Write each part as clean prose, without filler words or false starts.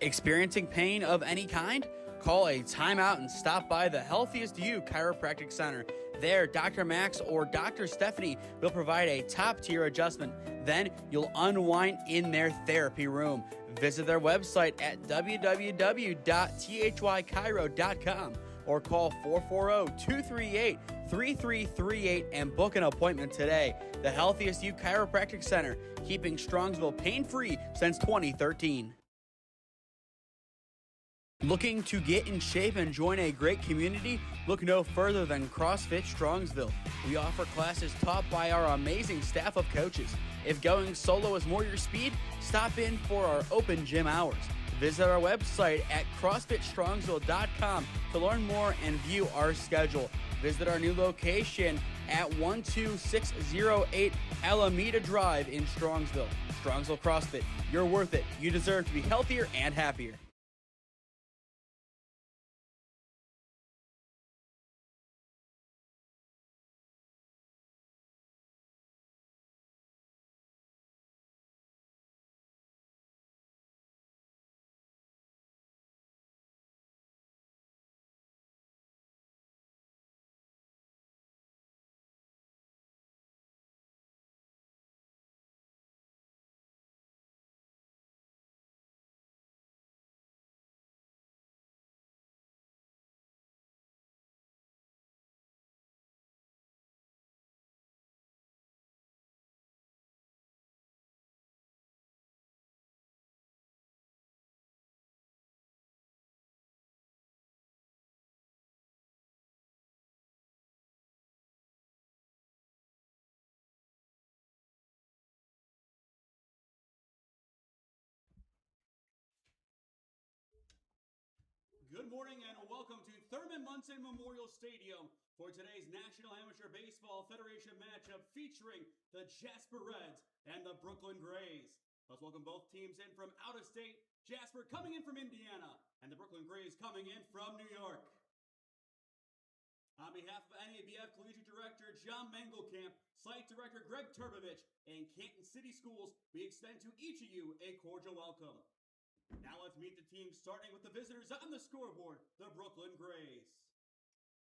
Experiencing pain of any kind? Call a timeout and stop by the Healthiest You Chiropractic Center. There, Dr. Max or Dr. Stephanie will provide a top-tier adjustment. Then you'll unwind in their therapy room. Visit their website at www.thychiro.com or call 440-238-3338 and book an appointment today. The Healthiest You Chiropractic Center, keeping Strongsville pain-free since 2013. Looking to get in shape and join a great community? Look no further than CrossFit Strongsville. We offer classes taught by our amazing staff of coaches. If going solo is more your speed, stop in for our open gym hours. Visit our website at CrossFitStrongsville.com to learn more and view our schedule. Visit our new location at 12608 Alameda Drive in Strongsville. Strongsville CrossFit, you're worth it. You deserve to be healthier and happier. Good morning and welcome to Thurman Munson Memorial Stadium for today's National Amateur Baseball Federation matchup featuring the Jasper Reds and the Brooklyn Grays. Let's welcome both teams in from out of state. Jasper coming in from Indiana and the Brooklyn Grays coming in from New York. On behalf of NABF Collegiate Director John Mangelkamp, Site Director Greg Turbovich, and Canton City Schools, we extend to each of you a cordial welcome. Now let's meet the team, starting with the visitors on the scoreboard, the Brooklyn Grays.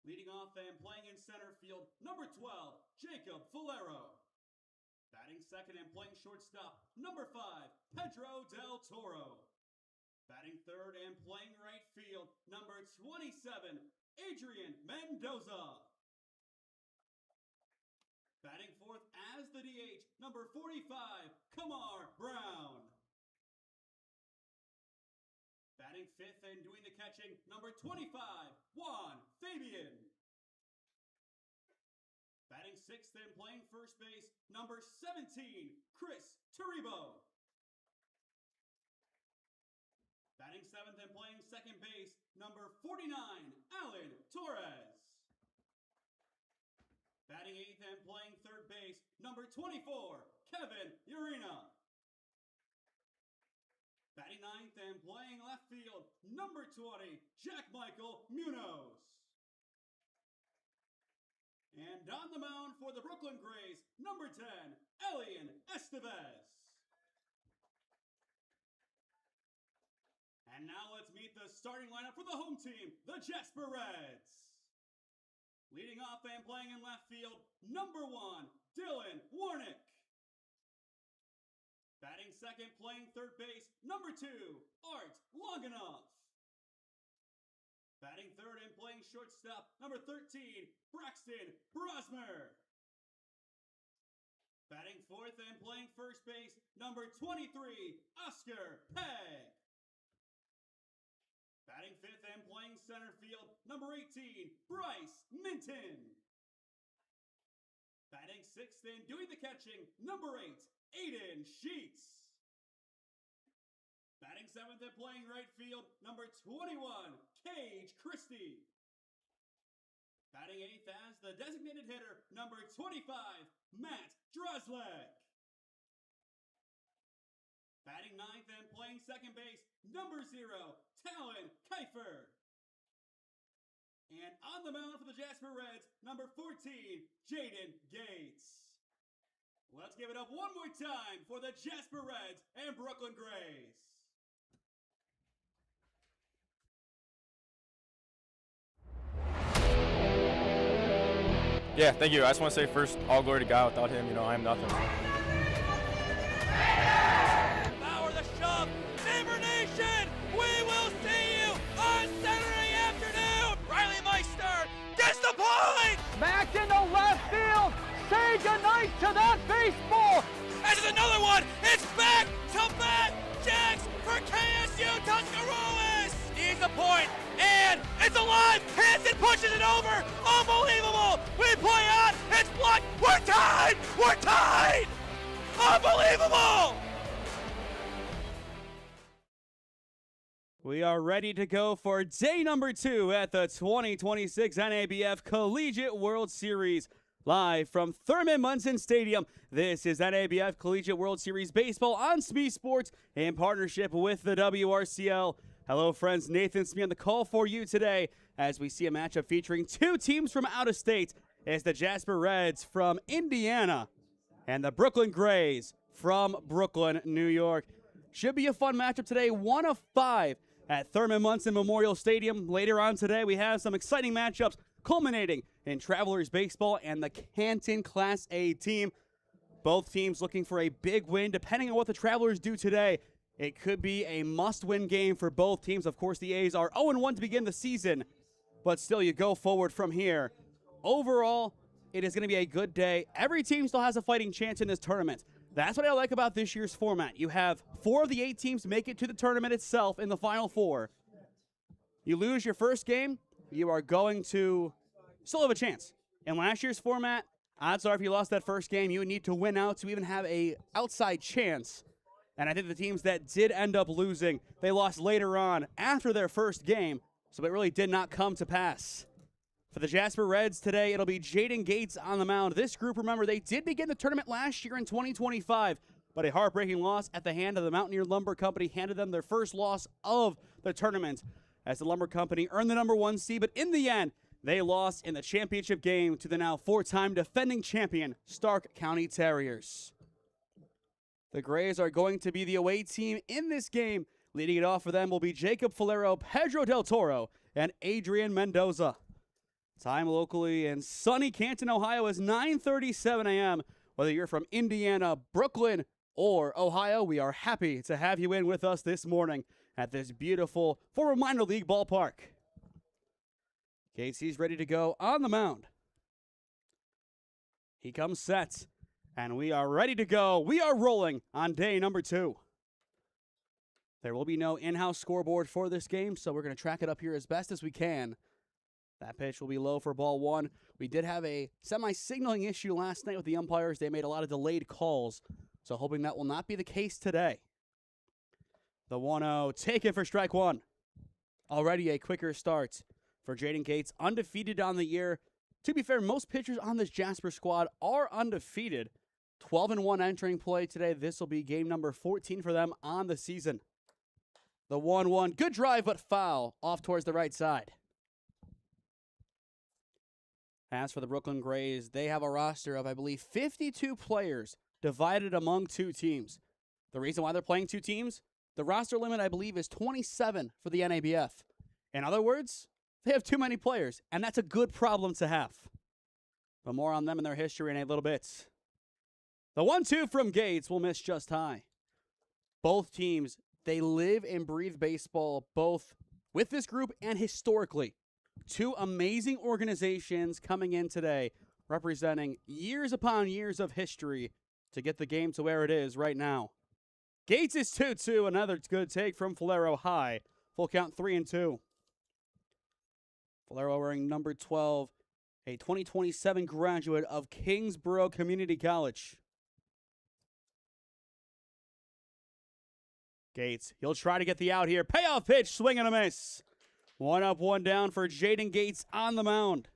Leading off and playing in center field, number 12, Jacob Valero. Batting second and playing shortstop, number 5, Pedro Del Toro. Batting third and playing right field, number 27, Adrian Mendoza. Batting fourth as the DH, number 45, Kamar Brown. Batting fifth and doing the catching, number 25, Juan Fabian. Batting sixth and playing first base, number 17, Chris Taribo. Batting seventh and playing second base, number 49, Alan Torres. Batting eighth and playing third base, number 24, Kevin Urena. Batting ninth and playing left field, number 20, Jack Michael Munoz. And on the mound for the Brooklyn Grays, number 10, Elian Estevez. And now let's meet the starting lineup for the home team, the Jasper Reds. Leading off and playing in left field, number 1, Dylan Warnick. Batting second, playing third base, number 2, Art Longanoff. Batting third and playing shortstop, number 13, Braxton Brosmer. Batting fourth and playing first base, number 23, Oscar Pegg. Batting fifth and playing center field, number 18, Bryce Minton. Batting sixth and doing the catching, number 8, Aiden Sheets. Batting seventh and playing right field, number 21, Cage Christie. Batting eighth as the designated hitter, number 25, Matt Droslek. Batting ninth and playing second base, number 0, Talon Kiefer. And on the mound for the Jasper Reds, number 14, Jaden Gates. Let's give it up one more time for the Jasper Reds and Brooklyn Grays. Yeah, thank you. I just want to say first, all glory to God. Without him, I am nothing. Power the shove, Neighbor Nation, we will see you on Saturday afternoon. Riley Meister gets the point. Back into left field. Say goodnight to that baseball. This is another one. It's back to back jacks for KSU Tuscarawas. He's the point, and it's alive. Hanson pushes it over. Unbelievable. We play on. It's blocked. We're tied. We're tied. Unbelievable. We are ready to go for day number 2 at the 2026 NABF Collegiate World Series. Live from Thurman Munson Stadium, this is NABF Collegiate World Series Baseball on SmeeSports in partnership with the WRCL. Hello, friends. Nathan Smee on the call for you today as we see a matchup featuring 2 teams from out of state. It's the Jasper Reds from Indiana and the Brooklyn Grays from Brooklyn, New York. Should be a fun matchup today, 1 of 5 at Thurman Munson Memorial Stadium. Later on today, we have some exciting matchups culminating in Travelers Baseball and the Canton Class A team. Both teams looking for a big win. Depending on what the Travelers do today, it could be a must-win game for both teams. Of course, the A's are 0-1 to begin the season, but still you go forward from here. Overall, it is going to be a good day. Every team still has a fighting chance in this tournament. That's what I like about this year's format. You have 4 of the 8 teams make it to the tournament itself in the Final Four. You lose your first game, you are going to still have a chance. In last year's format, odds are if you lost that first game, you would need to win out to even have a outside chance. And I think the teams that did end up losing, they lost later on after their first game, so it really did not come to pass. For the Jasper Reds today, it'll be Jaden Gates on the mound. This group, remember, they did begin the tournament last year in 2025, but a heartbreaking loss at the hand of the Mountaineer Lumber Company handed them their first loss of the tournament as the Lumber Company earned the number 1 seed, but in the end, they lost in the championship game to the now 4-time defending champion Stark County Terriers. The Grays are going to be the away team in this game. Leading it off for them will be Jacob Falero, Pedro Del Toro, and Adrian Mendoza. Time locally in sunny Canton, Ohio is 9:37 a.m. Whether you're from Indiana, Brooklyn, or Ohio, we are happy to have you in with us this morning at this beautiful former minor league ballpark. Gates, he's ready to go on the mound. He comes set, and we are ready to go. We are rolling on day number 2. There will be no in-house scoreboard for this game, so we're going to track it up here as best as we can. That pitch will be low for ball 1. We did have a semi-signaling issue last night with the umpires. They made a lot of delayed calls, so hoping that will not be the case today. The 1-0 taken for strike 1. Already a quicker start for Jaden Gates, undefeated on the year. To be fair, most pitchers on this Jasper squad are undefeated. 12-1 entering play today. This will be game number 14 for them on the season. The 1-1, good drive, but foul off towards the right side. As for the Brooklyn Grays, they have a roster of, I believe, 52 players divided among 2 teams. The reason why they're playing 2 teams, the roster limit, I believe, is 27 for the NABF. In other words, they have too many players, and that's a good problem to have. But more on them and their history in a little bit. The 1-2 from Gates will miss just high. Both teams, they live and breathe baseball, both with this group and historically. 2 amazing organizations coming in today, representing years upon years of history to get the game to where it is right now. Gates is 2-2, another good take from Falero high. Full count 3-2. Falero wearing number 12, a 2027 graduate of Kingsborough Community College. Gates, he'll try to get the out here. Payoff pitch, swing and a miss. 1 up, 1 down for Jaden Gates on the mound.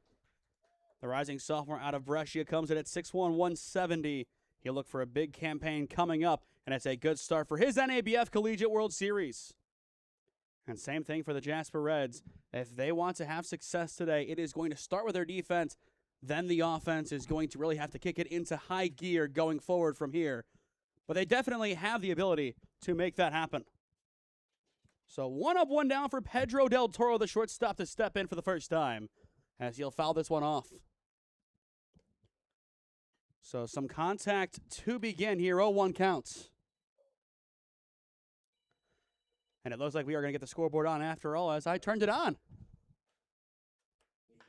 The rising sophomore out of Brescia comes in at 6'1", 170. He'll look for a big campaign coming up, and it's a good start for his NABF Collegiate World Series. And same thing for the Jasper Reds. If they want to have success today, it is going to start with their defense. Then the offense is going to really have to kick it into high gear going forward from here. But they definitely have the ability to make that happen. So 1 up, 1 down for Pedro Del Toro, the shortstop, to step in for the first time, as he'll foul this one off. So some contact to begin here. 0-1 counts. And it looks like we are going to get the scoreboard on after all as I turned it on.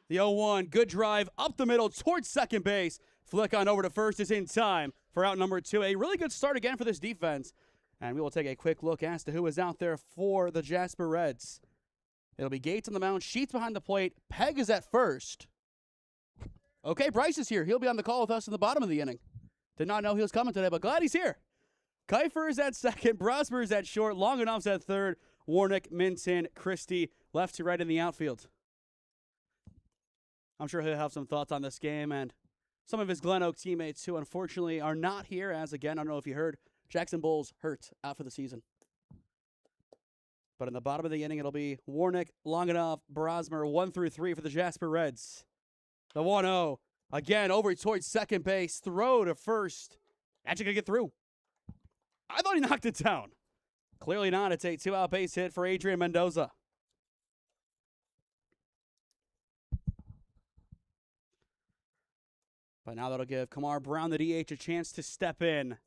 The 0-1, good drive up the middle towards second base. Flick on over to first is in time for out number 2. A really good start again for this defense. And we will take a quick look as to who is out there for the Jasper Reds. It'll be Gates on the mound, Sheets behind the plate, Peg is at first. Okay, Bryce is here. He'll be on the call with us in the bottom of the inning. Did not know he was coming today, but glad he's here. Kiefer is at second, Brosmer is at short, Long Enough's at third, Warnick, Minton, Christie, left to right in the outfield. I'm sure he'll have some thoughts on this game and some of his Glen Oak teammates who unfortunately are not here, as again, I don't know if you heard, Jackson Bulls hurt out for the season. But in the bottom of the inning, it'll be Warnick, Long Enough, Brosmer, 1 through 3 for the Jasper Reds. The 1-0, again, over towards second base, throw to first. Actually gonna get through. I thought he knocked it down. Clearly not. It's a 2-out base hit for Adrian Mendoza. But now that'll give Kamar Brown, the DH, a chance to step in.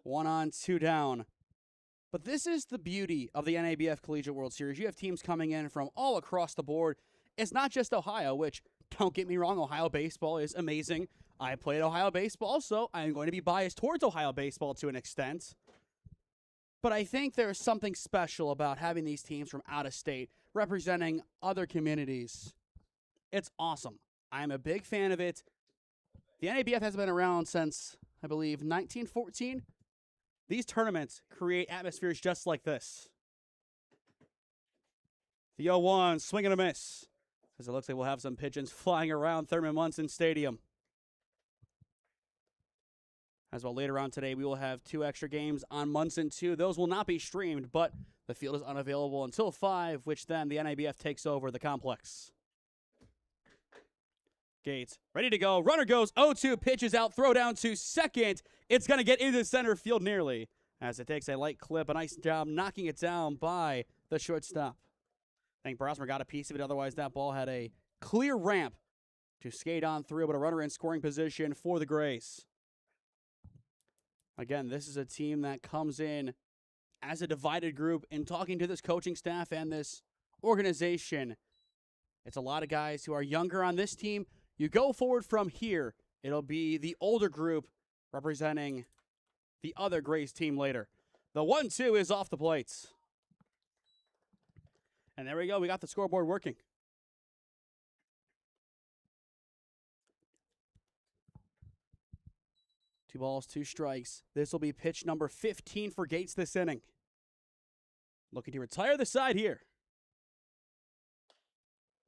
1 on, 2 down. But this is the beauty of the NABF Collegiate World Series. You have teams coming in from all across the board. It's not just Ohio, which, don't get me wrong, Ohio baseball is amazing. I played Ohio baseball, so I am going to be biased towards Ohio baseball to an extent. But I think there's something special about having these teams from out of state representing other communities. It's awesome. I'm a big fan of it. The NABF has been around since, I believe, 1914. These tournaments create atmospheres just like this. The 0-1, swing and a miss. As it looks like we'll have some pigeons flying around Thurman Munson Stadium. As well, later on today, we will have 2 extra games on Munson 2. Those will not be streamed, but the field is unavailable until 5, which then the NABF takes over the complex. Gates, ready to go. Runner goes 0-2, pitches out, throw down to second. It's going to get into center field nearly. As it takes a light clip, a nice job knocking it down by the shortstop. I think Brosmer got a piece of it, otherwise that ball had a clear ramp to skate on through, but a runner in scoring position for the Grays. Again, this is a team that comes in as a divided group. In talking to this coaching staff and this organization, it's a lot of guys who are younger on this team. You go forward from here, it'll be the older group representing the other Grays team later. The 1-2 is off the plates. And there we go. We got the scoreboard working. Two balls, 2 strikes. This will be pitch number 15 for Gates this inning. Looking to retire the side here.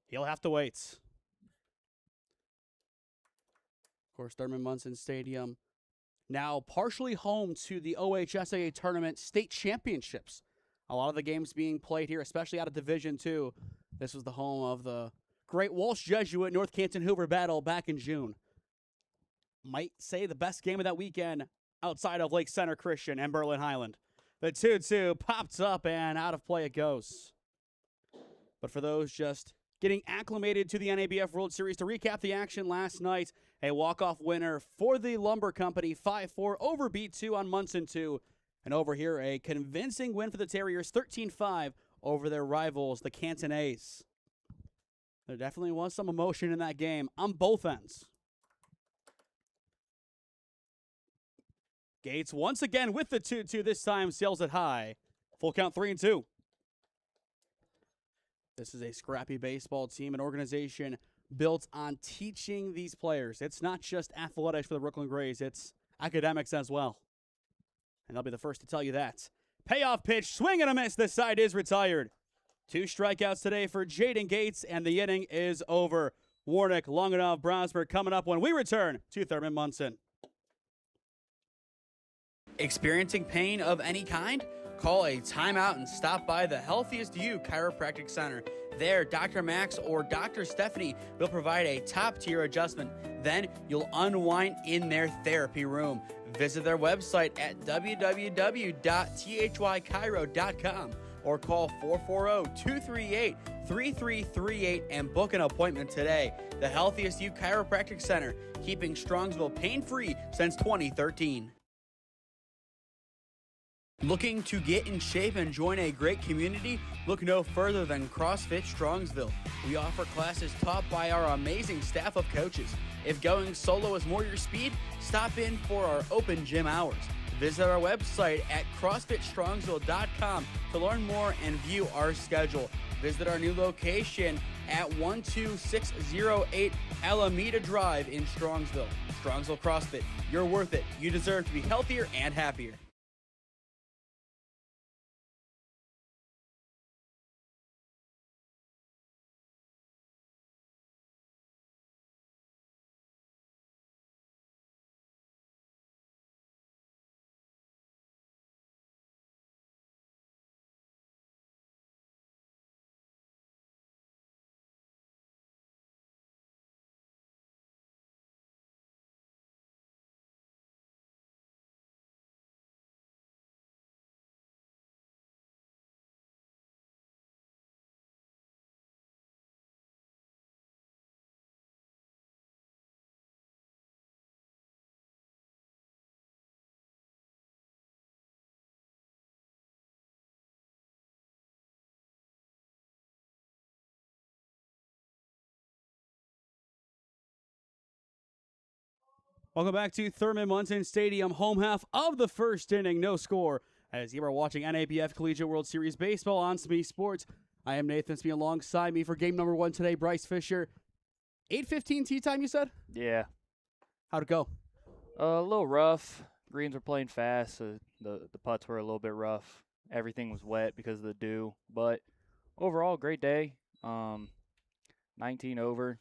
He'll have to wait. Of course, Thurman Munson Stadium now partially home to the OHSAA Tournament State Championships. A lot of the games being played here, especially out of Division II. This was the home of the Great Walsh Jesuit North Canton Hoover battle back in June. Might say the best game of that weekend outside of Lake Center Christian and Berlin Highland. The 2-2 pops up and out of play it goes. But for those just getting acclimated to the NABF World Series, to recap the action last night, a walk-off winner for the Lumber Company, 5-4 over B2 on Munson 2. And over here, a convincing win for the Terriers, 13-5 over their rivals, the Canton A's. There definitely was some emotion in that game on both ends. Gates once again with the 2-2, this time sails it high. Full count 3-2. This is a scrappy baseball team, an organization built on teaching these players. It's not just athletics for the Brooklyn Grays, it's academics as well. And they'll be the first to tell you that. Payoff pitch, swing and a miss. This side is retired. 2 strikeouts today for Jaden Gates, and the inning is over. Warnick, Long Enough, Brownsburg coming up when we return to Thurman Munson. Experiencing pain of any kind? Call a timeout and stop by the Healthiest You Chiropractic Center. There, Dr. Max or Dr. Stephanie will provide a top-tier adjustment. Then you'll unwind in their therapy room. Visit their website at www.thychiro.com or call 440-238-3338 and book an appointment today. The Healthiest You Chiropractic Center, keeping Strongsville pain-free since 2013. Looking to get in shape and join a great community? Look no further than CrossFit Strongsville. We offer classes taught by our amazing staff of coaches. If going solo is more your speed, stop in for our open gym hours. Visit our website at CrossFitStrongsville.com to learn more and view our schedule. Visit our new location at 12608 Alameda Drive in Strongsville. Strongsville CrossFit, you're worth it. You deserve to be healthier and happier. Welcome back to Thurman Munson Stadium, home half of the first inning, no score, as you are watching NABF Collegiate World Series baseball on SmeeSports. I am Nathan Smee. Alongside me for game number 1 today, Bryce Fisher. 8:15 tee time, you said? Yeah. How'd it go? A little rough. Greens were playing fast, so the putts were a little bit rough. Everything was wet because of the dew, but overall, great day. 19 over,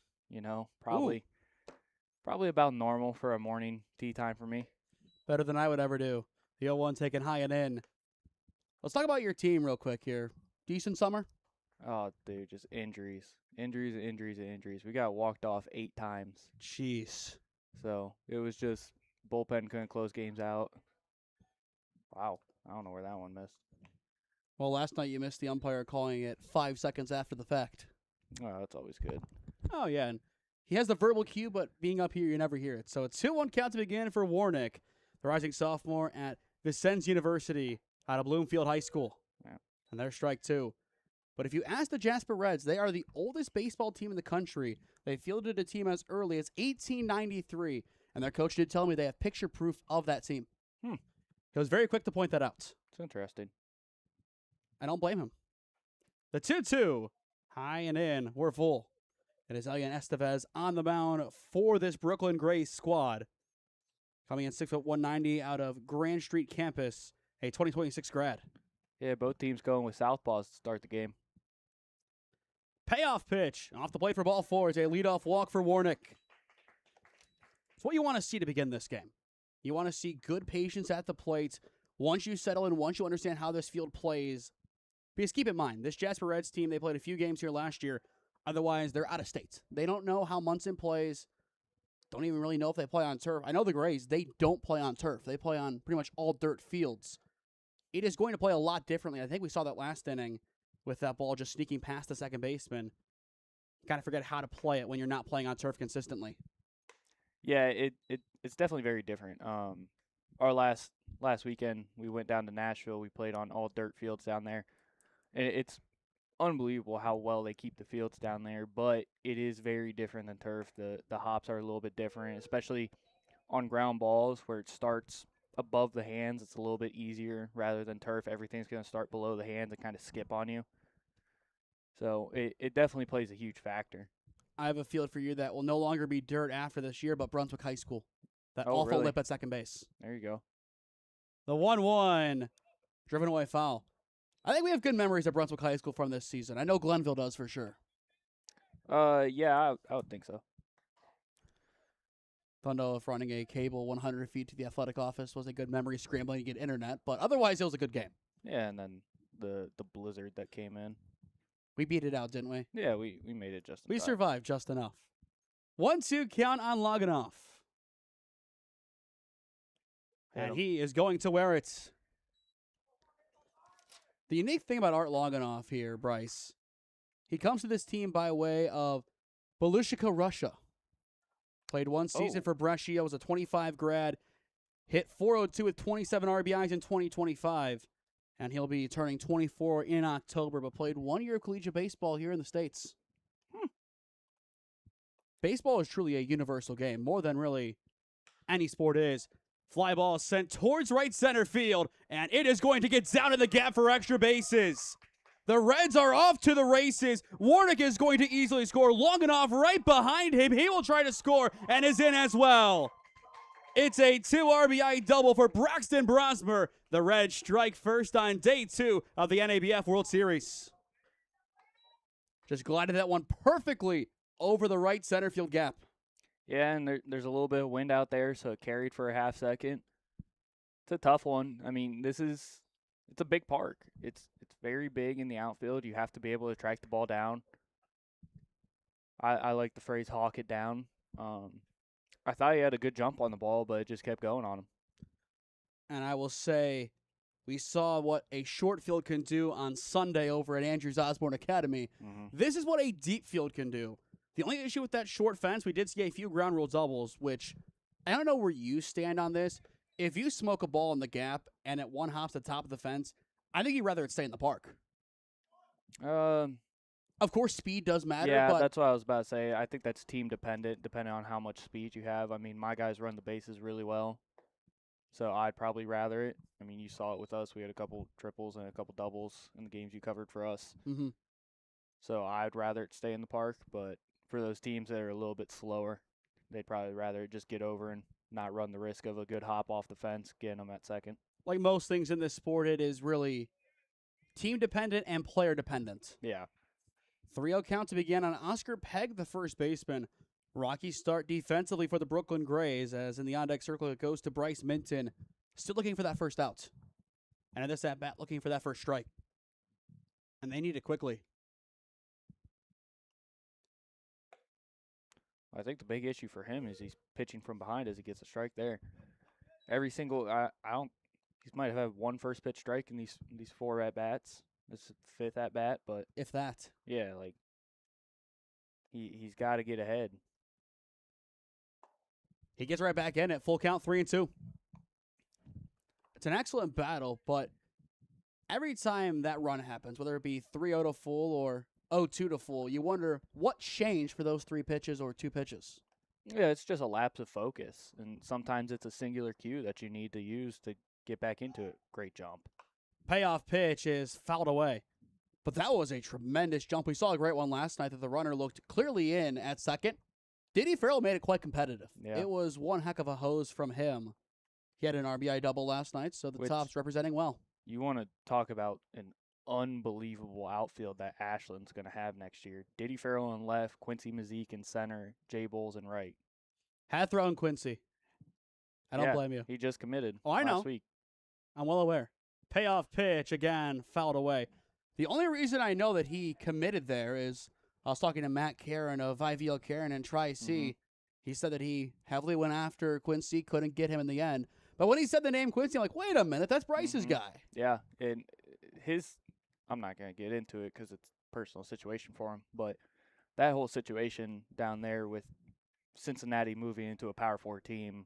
probably about normal for a morning tee time for me. Better than I would ever do. The 0-1 taken high and in. Let's talk about your team real quick here. Decent summer? Oh, dude, just injuries. Injuries. We got walked off 8 times. Jeez. So it was just bullpen couldn't close games out. Wow. I don't know where that one missed. Well, last night you missed the umpire calling it 5 seconds after the fact. Oh, that's always good. Oh, yeah. And he has the verbal cue, but being up here, you never hear it. So it's 2-1 count to begin for Warnick, the rising sophomore at Vincennes University out of Bloomfield High School. Yeah. And they're strike 2. But if you ask the Jasper Reds, they are the oldest baseball team in the country. They fielded a team as early as 1893, and their coach did tell me they have picture proof of that team. He was very quick to point that out. It's interesting. I don't blame him. The 2-2, high and in, we're full. It is Elian Estevez on the mound for this Brooklyn Grays squad. Coming in 6'1", 190 out of Grand Street campus, a 2026 grad. Yeah, both teams going with southpaws to start the game. Payoff pitch off the plate for ball 4 is a leadoff walk for Warnick. It's what you want to see to begin this game. You want to see good patience at the plate. Once you settle in, once you understand how this field plays. Because keep in mind, this Jasper Reds team, they played a few games here last year. Otherwise, they're out of state. They don't know how Munson plays. Don't even really know if they play on turf. I know the Grays, they don't play on turf. They play on pretty much all dirt fields. It is going to play a lot differently. I think we saw that last inning with that ball just sneaking past the second baseman. You kind of forget how to play it when you're not playing on turf consistently. Yeah, it's definitely very different. Our last weekend, we went down to Nashville. We played on all dirt fields down there. And it's unbelievable how well they keep the fields down there, but it is very different than turf. The hops are a little bit different, especially on ground balls where it starts above the hands. It's a little bit easier rather than turf. Everything's going to start below the hands and kind of skip on you. So it definitely plays a huge factor. I have a field for you that will no longer be dirt after this year, but Brunswick High School. That awful really? lip at second base. There you go. The 1-1, driven away foul. I think we have good memories of Brunswick High School from this season. I know Glenville does for sure. Yeah, I would think so. Don't know if running a cable 100 feet to the athletic office was a good memory, scrambling to get internet, but otherwise it was a good game. Yeah, and then the blizzard that came in. We beat it out, didn't we? Yeah, we made it just in We time. survived just enough. 1-2 count on Loganoff. And he is going to wear it. The unique thing about Art Loganoff here, Bryce, he comes to this team by way of Belushka, Russia. Played one season for Brescia, was a 25 grad, hit .402 with 27 RBIs in 2025, and he'll be turning 24 in October, but played 1 year of collegiate baseball here in the States. Baseball is truly a universal game, more than really any sport is. Fly ball sent towards right center field, and it is going to get down in the gap for extra bases. The Reds are off to the races. Warnick is going to easily score. Loganoff right behind him. He will try to score and is in as well. It's a 2 RBI double for Braxton Brosmer. The Reds strike first on day 2 of the NABF World Series. Just glided that one perfectly over the right center field gap. Yeah, and there's a little bit of wind out there, so it carried for a half second. It's a tough one. I mean, it's a big park. It's very big in the outfield. You have to be able to track the ball down. I like the phrase "hawk it down." I thought he had a good jump on the ball, but it just kept going on him. And I will say, we saw what a short field can do on Sunday over at Andrews Osborne Academy. This is what a deep field can do. The only issue with that short fence, we did see a few ground rule doubles, which I don't know where you stand on this. If you smoke a ball in the gap and it one hops the top of the fence, I think you'd rather it stay in the park. Of course, speed does matter. Yeah, but that's what I was about to say. I think that's team dependent, depending on how much speed you have. I mean, my guys run the bases really well, so I'd probably rather it. I mean, you saw it with us. We had a couple triples and a couple doubles in the games you covered for us. So I'd rather it stay in the park, but for those teams that are a little bit slower, they'd probably rather just get over and not run the risk of a good hop off the fence, getting them at second. like most things in this sport, it is really team dependent and player dependent. Yeah. 3-0 count to begin on Oscar Pegg, the first baseman. Rocky start defensively for the Brooklyn Grays, as in the on-deck circle it goes to Bryce Minton, still looking for that first out. And at this at-bat, looking for that first strike. And they need it quickly. I think the big issue for him is he's pitching from behind as he gets a strike there. Every single, he might have had one first pitch strike in these 4 at-bats. This is the 5th at-bat, but. If that. Yeah, like, he's got to get ahead. He gets right back in at full count, 3-2. It's an excellent battle, but every time that run happens, whether it be 3-0 to full or 0-2 to full, you wonder what changed for those 3 pitches or 2 pitches. Yeah, it's just a lapse of focus, and sometimes it's a singular cue that you need to use to get back into it. Great jump. Payoff pitch is fouled away. But that was a tremendous jump. We saw a great one last night that the runner looked clearly in at second. Diddy Farrell made it quite competitive. Yeah. It was one heck of a hose from him. He had an RBI double last night, so the top's representing well. You want to talk about an unbelievable outfield that Ashland's going to have next year. Diddy Farrell in left, Quincy Mazik in center, Jay Bowles in right. Had thrown Quincy. I don't blame you. He just committed I know. last week. I'm well aware. Payoff pitch, again, fouled away. The only reason I know that he committed there is I was talking to Matt Karen of IVL Karen and Tri-C. He said that he heavily went after Quincy, couldn't get him in the end. But when he said the name Quincy, I'm like, wait a minute, that's Bryce's guy. Yeah, and I'm not going to get into it because it's a personal situation for him, but that whole situation down there with Cincinnati moving into a Power 4 team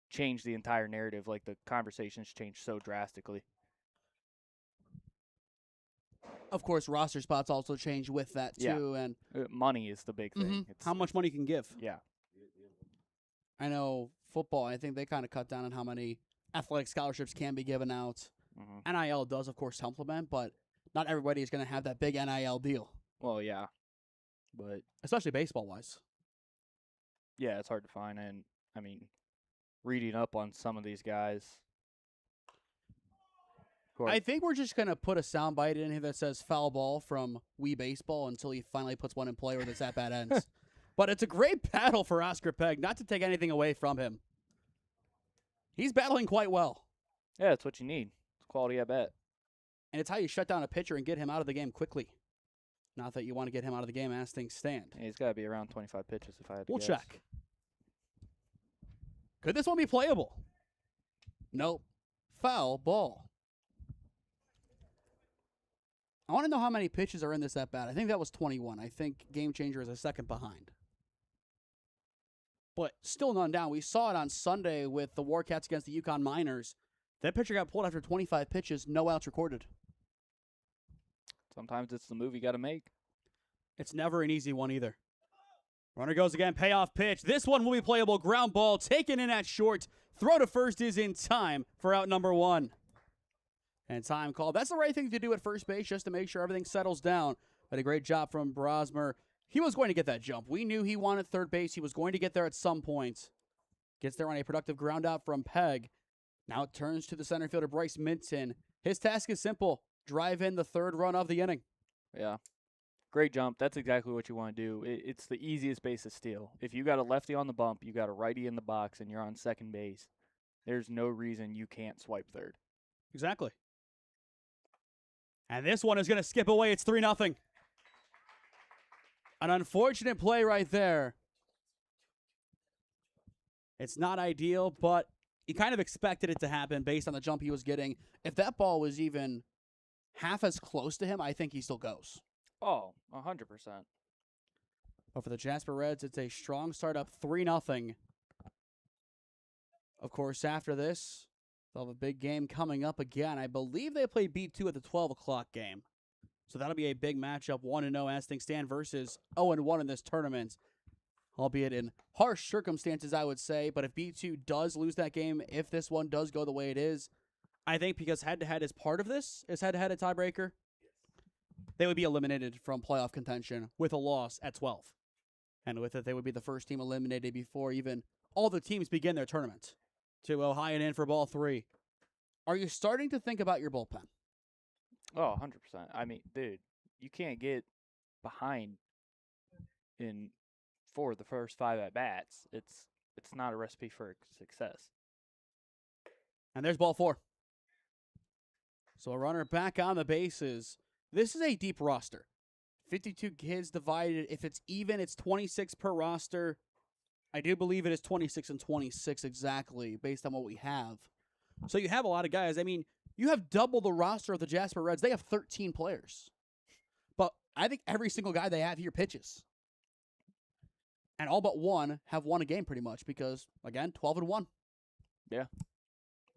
changed the entire narrative. Like, the conversations changed so drastically. Of course, roster spots also change with that, too. Yeah. And money is the big thing. It's, how much money you can give. Yeah. I know football, I think they kind of cut down on how many athletic scholarships can be given out. NIL does, of course, supplement, but not everybody is going to have that big NIL deal. Well, yeah. But especially baseball-wise. Yeah, it's hard to find. And, I mean, reading up on some of these guys. I think we're just going to put a soundbite in here that says foul ball from Wii Baseball until he finally puts one in play or this at-bat ends. But it's a great battle for Oscar Pegg, not to take anything away from him. He's battling quite well. Yeah, that's what you need. It's quality at-bat. And it's how you shut down a pitcher and get him out of the game quickly. Not that you want to get him out of the game as things stand. Yeah, he's got to be around 25 pitches if I had to We'll guess. check. Could this one be playable? Nope. Foul ball. I want to know how many pitches are in this at-bat. I think that was 21. I think Game Changer is a second behind. But still none down. We saw it on Sunday with the Warcats against the Yukon Miners. That pitcher got pulled after 25 pitches, no outs recorded. Sometimes it's the move you got to make. It's never an easy one either. Runner goes again, payoff pitch. This one will be playable. Ground ball taken in at short. Throw to first is in time for out number 1. And time called. That's the right thing to do at first base just to make sure everything settles down. But a great job from Brosmer. He was going to get that jump. We knew he wanted third base. He was going to get there at some point. Gets there on a productive ground out from Pegg. Now it turns to the center fielder, Bryce Minton. His task is simple. Drive in the third run of the inning. Yeah. Great jump. That's exactly what you want to do. It's the easiest base to steal. If you got a lefty on the bump, you got a righty in the box, and you're on second base, there's no reason you can't swipe third. Exactly. And this one is going to skip away. It's 3-0. An unfortunate play right there. It's not ideal, but you kind of expected it to happen based on the jump he was getting. If that ball was even half as close to him, I think he still goes. Oh, 100%. But for the Jasper Reds, it's a strong start up 3-0. Of course, after this, they'll have a big game coming up again. I believe they play B2 at the 12 o'clock game. So that'll be a big matchup, 1-0 as things stand versus 0-1 in this tournament. Albeit in harsh circumstances, I would say. But if B2 does lose that game, if this one does go the way it is, I think because head-to-head is part of this, is head-to-head a tiebreaker, they would be eliminated from playoff contention with a loss at 12. And with it, they would be the first team eliminated before even all the teams begin their tournament. To Ohio in for ball 3. Are you starting to think about your bullpen? Oh, 100%. I mean, dude, you can't get behind for the first 5 at-bats. It's not a recipe for success. And there's ball 4. So a runner back on the bases. This is a deep roster. 52 kids divided. If it's even, it's 26 per roster. I do believe it is 26 and 26 exactly based on what we have. So you have a lot of guys. I mean, you have double the roster of the Jasper Reds. They have 13 players. But I think every single guy they have here pitches. And all but one have won a game pretty much because, again, 12-1. Yeah.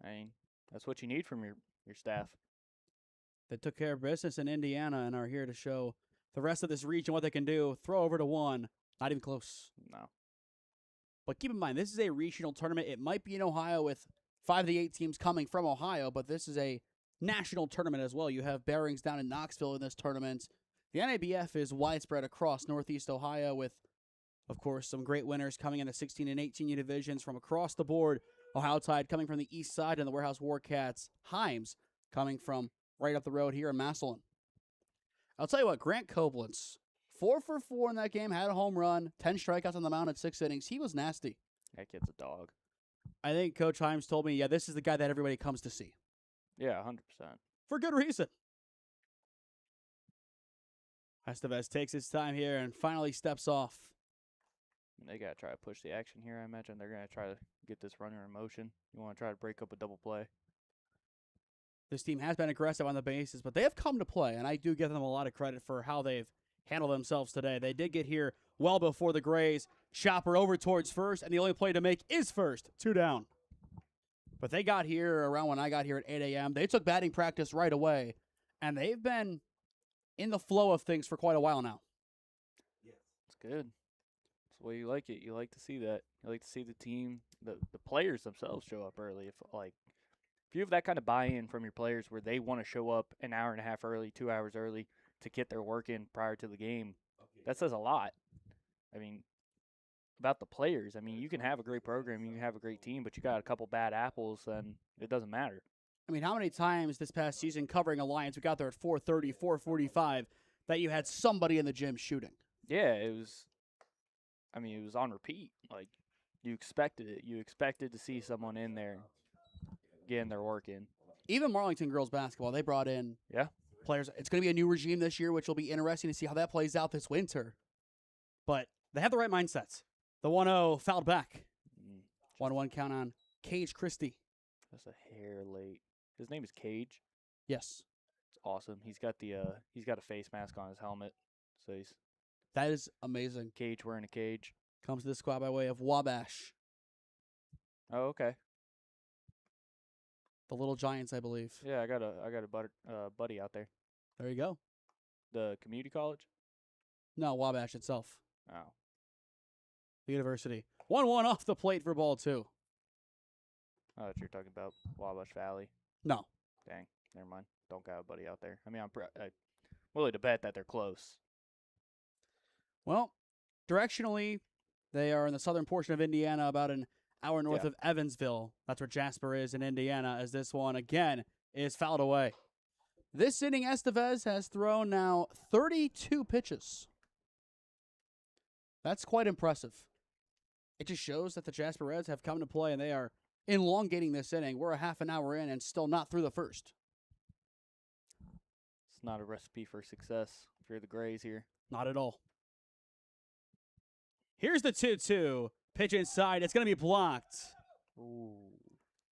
I mean, that's what you need from your staff. They took care of business in Indiana and are here to show the rest of this region what they can do. Throw over to 1. Not even close. No. But keep in mind, this is a regional tournament. It might be in Ohio with 5 of the 8 teams coming from Ohio, but this is a national tournament as well. You have bearings down in Knoxville in this tournament. The NABF is widespread across Northeast Ohio with, of course, some great winners coming in the 16 and 18 divisions from across the board. Ohio Tide coming from the east side and the Warehouse Warcats. Himes coming from right up the road here in Massillon. I'll tell you what, Grant Koblenz, 4 for 4 in that game, had a home run, 10 strikeouts on the mound at 6 innings. He was nasty. That kid's a dog. I think Coach Himes told me, yeah, this is the guy that everybody comes to see. Yeah, 100%. For good reason. Estevez takes his time here and finally steps off. They got to try to push the action here, I imagine. They're going to try to get this runner in motion. You want to try to break up a double play. This team has been aggressive on the bases, but they have come to play, and I do give them a lot of credit for how they've handled themselves today. They did get here well before the Grays. Chopper over towards first, and the only play to make is first. 2 down. But they got here around when I got here at 8 a.m. They took batting practice right away, and they've been in the flow of things for quite a while now. Yes. It's good. That's the way you like it. You like to see that. You like to see the team, the players themselves show up early. If you have that kind of buy-in from your players where they want to show up an hour and a half early, 2 hours early to get their work in prior to the game, that says a lot. I mean, about the players. I mean, you can have a great program, you can have a great team, but you got a couple bad apples, then it doesn't matter. I mean, how many times this past season covering Alliance, we got there at 4:30, 4:45, that you had somebody in the gym shooting? Yeah, it was on repeat. Like, you expected it. You expected to see someone in there getting their work in. Even Marlington girls basketball, they brought in players. It's going to be a new regime this year, which will be interesting to see how that plays out this winter. But they have the right mindsets. The 1-0 fouled back. 1-1 count on Cage Christie. That's a hair late. His name is Cage? Yes. It's awesome. He's got a face mask on his helmet, so he's That is amazing. wearing a cage. Comes to the squad by way of Wabash, Oh, okay. the Little Giants, I believe. Yeah, I got a buddy out there. There you go. The community college. No, Wabash itself, Oh, the university. 1-1 off the plate for ball 2. I thought you were talking about Wabash Valley. No. Dang, never mind. Don't got a buddy out there. I mean, I'm willing to bet that they're close. Well, directionally, they are in the southern portion of Indiana, about an hour north of Evansville. That's where Jasper is in Indiana, as this one, again, is fouled away. This inning, Estevez has thrown now 32 pitches. That's quite impressive. It just shows that the Jasper Reds have come to play, and they are elongating this inning. We're a half an hour in and still not through the first. It's not a recipe for success if you're the Grays here. Not at all. Here's the 2-2. Pitch inside. It's going to be blocked. Ooh.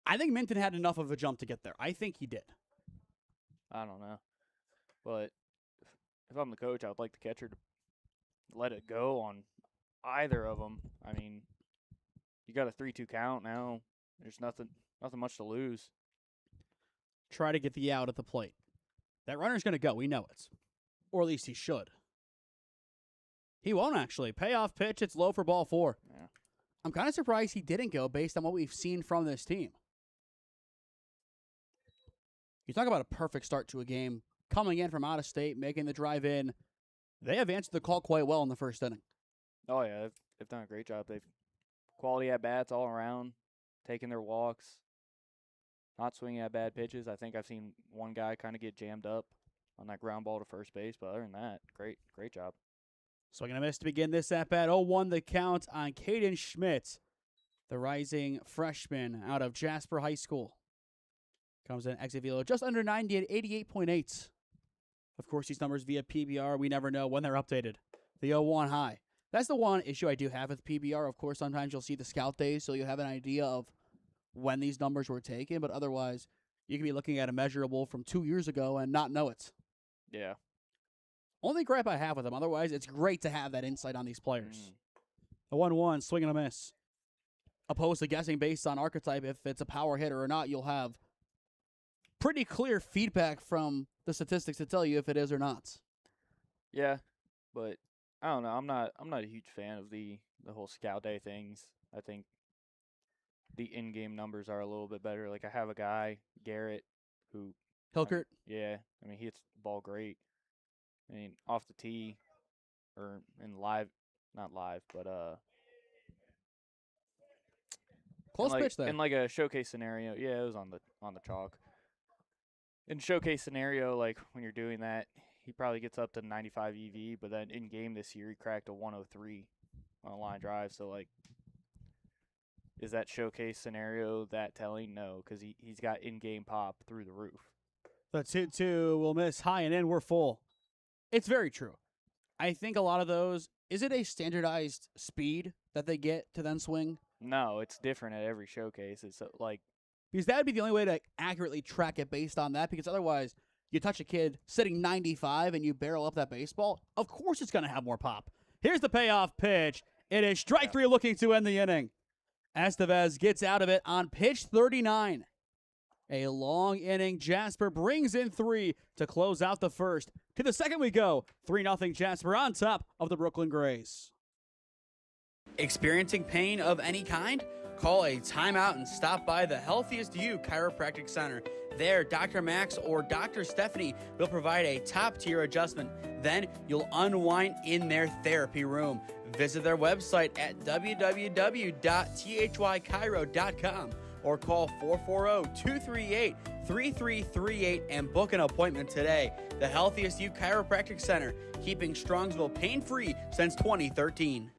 I think Minton had enough of a jump to get there. I think he did. I don't know. But if I'm the coach, I would like the catcher to let it go on either of them. I mean, you got a 3-2 count now. There's nothing much to lose. Try to get the out at the plate. That runner's going to go. We know it. Or at least he should. He won't, actually. Payoff pitch. It's low for ball 4. Yeah. I'm kind of surprised he didn't go based on what we've seen from this team. You talk about a perfect start to a game. Coming in from out of state, making the drive in. They have answered the call quite well in the first inning. Oh, yeah. They've done a great job. They've quality at-bats all around, taking their walks, not swinging at bad pitches. I think I've seen one guy kind of get jammed up on that ground ball to first base, but other than that, great job. Swing and a miss to begin this at-bat. 0-1 the count on Caden Schmidt, the rising freshman out of Jasper High School. Comes in exit velo just under 90 at 88.8. Of course, these numbers via PBR, we never know when they're updated. The 0-1 high. That's the one issue I do have with PBR. Of course, sometimes you'll see the scout days, so you have an idea of when these numbers were taken, but otherwise, you can be looking at a measurable from 2 years ago and not know it. Yeah. Only gripe I have with them. Otherwise, it's great to have that insight on these players. The 1-1, swing and a miss. Opposed to guessing based on archetype if it's a power hitter or not, you'll have pretty clear feedback from the statistics to tell you if it is or not. Yeah, but I don't know. I'm not a huge fan of the whole scout day things. I think the in-game numbers are a little bit better. Like I have a guy, Garrett, who Hilkert? Yeah, I mean he hits the ball great. I mean off the tee or in live, not live, but close like, pitch there. in like a showcase scenario. Yeah, it was on the chalk. In showcase scenario, like when you're doing that, he probably gets up to 95 EV, but then in game this year he cracked a 103 on a line drive. So like, is that showcase scenario that telling? No, because he's got in-game pop through the roof. The 2-2 will miss high and in. We're full. It's very true. I think a lot of those, is it a standardized speed that they get to then swing? No, it's different at every showcase. It's like, because that would be the only way to accurately track it based on that, because otherwise you touch a kid sitting 95 and you barrel up that baseball, of course it's going to have more pop. Here's the payoff pitch. It is strike 3 looking to end the inning. Estevez gets out of it on pitch 39. A long inning. Jasper brings in 3 to close out the first. To the second we go. 3-0 Jasper on top of the Brooklyn Grays. Experiencing pain of any kind? Call a timeout and stop by the Healthiest You Chiropractic Center. There, Dr. Max or Dr. Stephanie will provide a top-tier adjustment. Then you'll unwind in their therapy room. Visit their website at www.thychiro.com or call 440-238-3338 and book an appointment today. The Healthiest You Chiropractic Center, keeping Strongsville pain-free since 2013.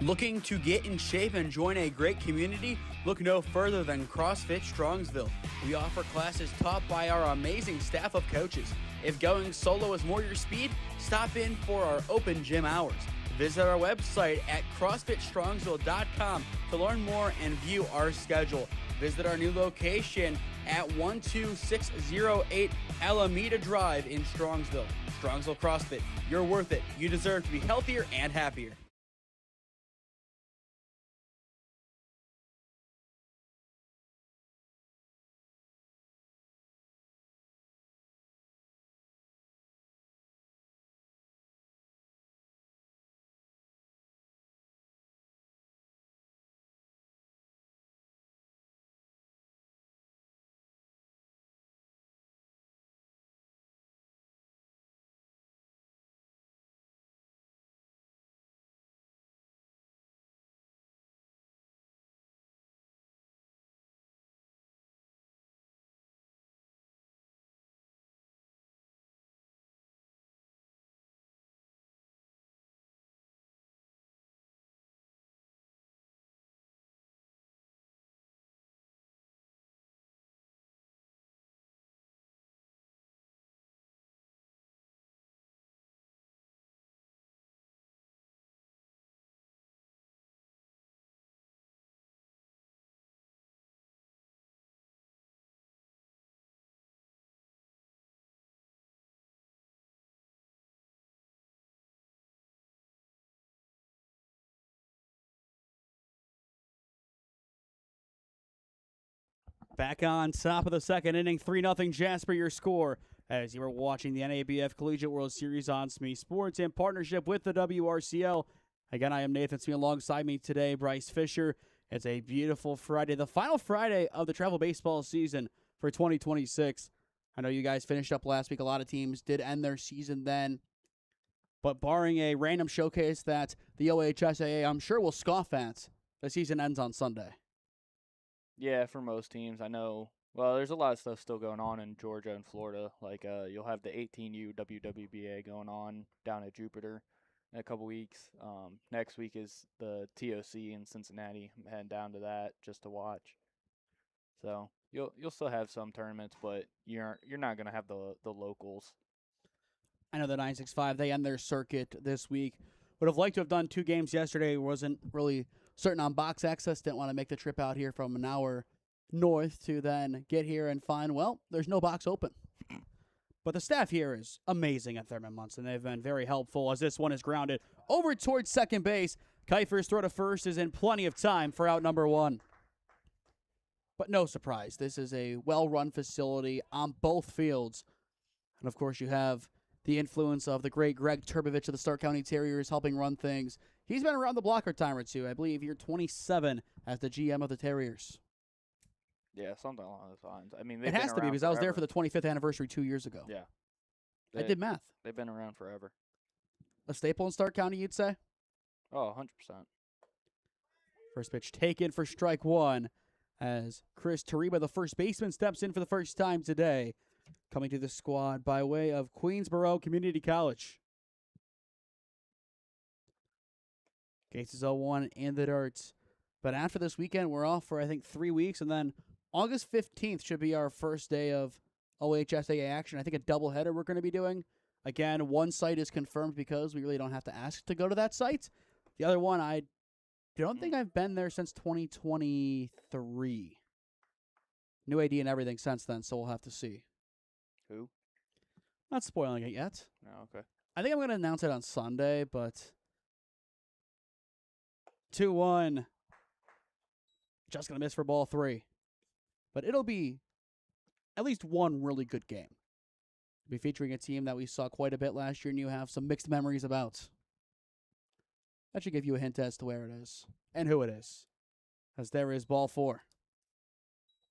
Looking to get in shape and join a great community? Look no further than CrossFit Strongsville. We offer classes taught by our amazing staff of coaches. If going solo is more your speed, stop in for our open gym hours. Visit our website at CrossFitStrongsville.com to learn more and view our schedule. Visit our new location at 12608 Alameda Drive in Strongsville. Strongsville CrossFit, you're worth it. You deserve to be healthier and happier. Back on top of the second inning, 3-0 Jasper, your score, as you are watching the NABF Collegiate World Series on SmeeSports in partnership with the WRCL. Again, I am Nathan Smee. Alongside me today, Bryce Fisher. It's a beautiful Friday, the final Friday of the travel baseball season for 2026. I know you guys finished up last week. A lot of teams did end their season then. But barring a random showcase that the OHSAA, I'm sure, will scoff at, the season ends on Sunday. Yeah, for most teams, I know. Well, there's a lot of stuff still going on in Georgia and Florida. Like, you'll have the 18U WWBA going on down at Jupiter in a couple weeks. Next week is the TOC in Cincinnati. I'm heading down to that just to watch. So you'll still have some tournaments, but you're not gonna have the locals. I know the 965, they end their circuit this week. Would have liked to have done 2 games yesterday. Wasn't really certain on box access. Didn't want to make the trip out here from an hour north to then get here and find, well, there's no box open. But the staff here is amazing at Thurman Munson. They've been very helpful as this one is grounded over towards second base. Kiefer's throw to first is in plenty of time for out number 1. But no surprise, this is a well-run facility on both fields. And, of course, you have the influence of the great Greg Turbovich of the Stark County Terriers helping run things. He's been around the block a time or two. I believe you're 27 as the GM of the Terriers. Yeah, something along those lines. I mean, it has to be because I was there for the 25th anniversary 2 years ago. Yeah. I did math. They've been around forever. A staple in Stark County, you'd say? Oh, 100%. First pitch taken for strike 1 as Chris Tariba, the first baseman, steps in for the first time today. Coming to the squad by way of Queensboro Community College. Cases 0-1 in the dirt. But after this weekend, we're off for, I think, 3 weeks. And then August 15th should be our first day of OHSAA action. I think a doubleheader we're going to be doing. Again, one site is confirmed because we really don't have to ask to go to that site. The other one, I don't think I've been there since 2023. New AD and everything since then, so we'll have to see. Who? Not spoiling it yet. Oh, okay. I think I'm going to announce it on Sunday, but 2-1. Just going to miss for ball 3. But it'll be at least one really good game. We'll be featuring a team that we saw quite a bit last year and you have some mixed memories about. That should give you a hint as to where it is and who it is. As there is ball 4.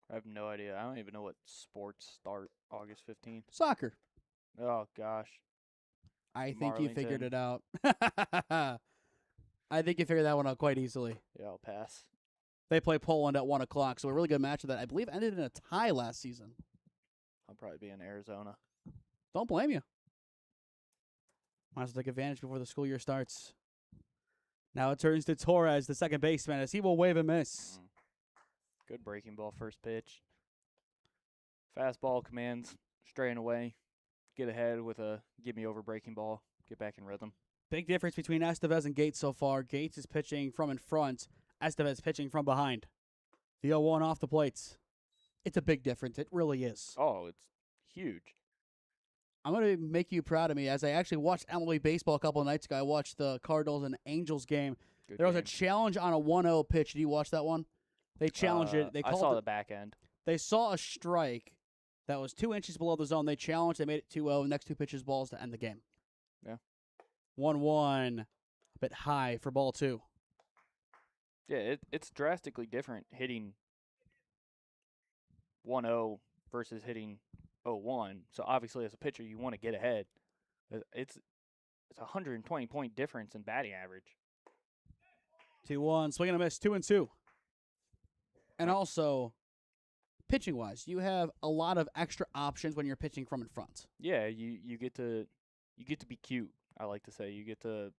I have no idea. I don't even know what sports start August 15th. Soccer. Oh, gosh. I think you figured it out. I think you figured that one out quite easily. Yeah, I'll pass. They play Poland at 1 o'clock, so a really good match of that. I believe ended in a tie last season. I'll probably be in Arizona. Don't blame you. Might as well take advantage before the school year starts. Now it turns to Torres, the second baseman, as he will wave a miss. Good breaking ball first pitch. Fastball commands, straight away. Get ahead with a give me over breaking ball. Get back in rhythm. Big difference between Estevez and Gates so far. Gates is pitching from in front. Estevez pitching from behind. The 0-1 off the plates. It's a big difference. It really is. Oh, it's huge. I'm going to make you proud of me as I actually watched MLB baseball a couple of nights ago. I watched the Cardinals and Angels game. Good There was a game. challenge on a 1-0 pitch. Did you watch that one? They challenged it. They I called saw it. the back end. They saw a strike that was 2 inches below the zone. They challenged. They made it 2-0. Next two pitches, balls to end the game. Yeah. 1-1. A bit high for ball 2. Yeah, it's drastically different hitting 1-0 versus hitting 0-1. So obviously, as a pitcher, you want to get ahead. It's a 120-point difference in batting average. 2-1. Swing and a miss. 2-2. And also, pitching-wise, you have a lot of extra options when you're pitching from in front. Yeah, you get to be cute. I like to say you get to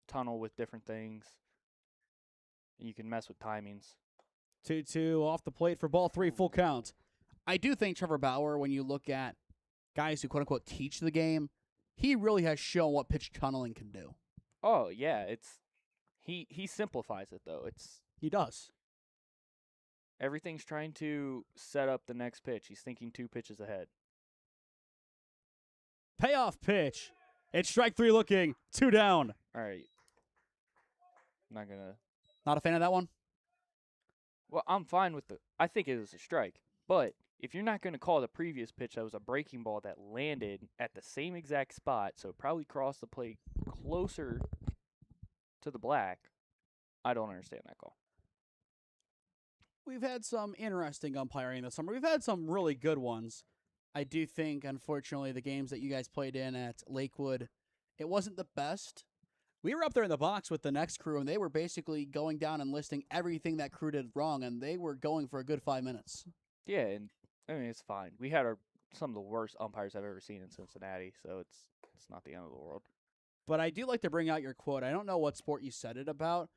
tunnel with different things. You can mess with timings. 2-2 off the plate for ball 3, full count. I do think Trevor Bauer, when you look at guys who quote-unquote teach the game, he really has shown what pitch tunneling can do. Oh, yeah, he simplifies it, though. He does. Everything's trying to set up the next pitch. He's thinking 2 pitches ahead. Payoff pitch. It's strike 3 looking. 2 down. All right. Not going to... Not a fan of that one? Well, I'm fine with I think it was a strike. But if you're not going to call the previous pitch that was a breaking ball that landed at the same exact spot, so it probably crossed the plate closer to the black, I don't understand that call. We've had some interesting umpiring this summer. We've had some really good ones. I do think, unfortunately, the games that you guys played in at Lakewood, it wasn't the best. We were up there in the box with the next crew, and they were basically going down and listing everything that crew did wrong, and they were going for a good 5 minutes. Yeah, and I mean, it's fine. We had some of the worst umpires I've ever seen in Cincinnati, so it's not the end of the world. But I do like to bring out your quote. I don't know what sport you said it about.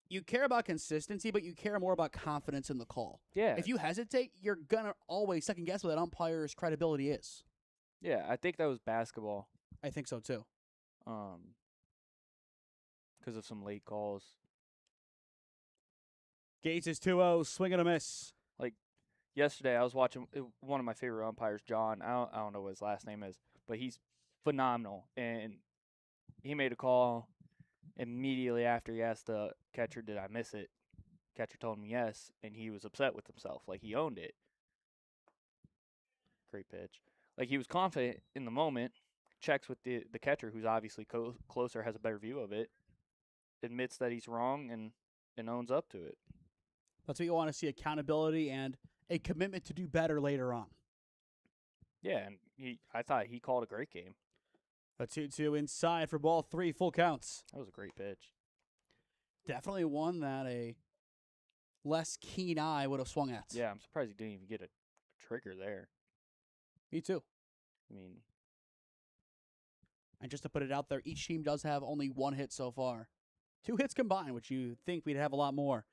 You care about consistency, but you care more about confidence in the call. Yeah. If you hesitate, you're going to always second guess what that umpire's credibility is. Yeah, I think that was basketball. I think so, too. Because of some late calls. Gates is 2-0, swing and a miss. Like, yesterday I was watching one of my favorite umpires, John. I don't know what his last name is, but he's phenomenal. And he made a call immediately after he asked the catcher, did I miss it? Catcher told him yes, and he was upset with himself. Like, he owned it. Great pitch. Like, he was confident in the moment, checks with the catcher, who's obviously closer, has a better view of it, admits that he's wrong, and owns up to it. That's what you want to see, accountability and a commitment to do better later on. Yeah, and I thought he called a great game. A 2-2 inside for ball 3, full counts. That was a great pitch. Definitely one that a less keen eye would have swung at. Yeah, I'm surprised he didn't even get a trigger there. Me too. I mean, and just to put it out there, each team does have only 1 hit so far. 2 hits combined, which you think we'd have a lot more.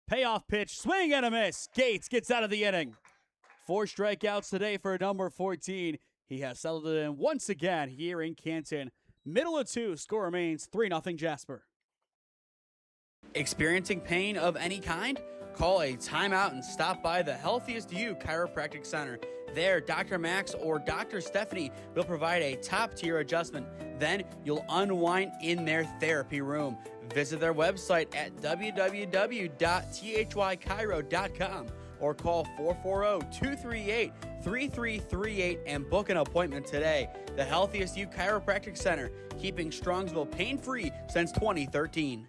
Payoff pitch, swing and a miss. Gates gets out of the inning. 4 strikeouts today for number 14. He has settled it in once again here in Canton. Middle of 2, score remains 3-0 Jasper. Experiencing pain of any kind? Call a timeout and stop by the Healthiest You Chiropractic Center. There, Dr. Max or Dr. Stephanie will provide a top-tier adjustment. Then you'll unwind in their therapy room. Visit their website at www.thychiro.com or call 440-238-3338 and book an appointment today. The Healthiest You Chiropractic Center, keeping Strongsville pain-free since 2013.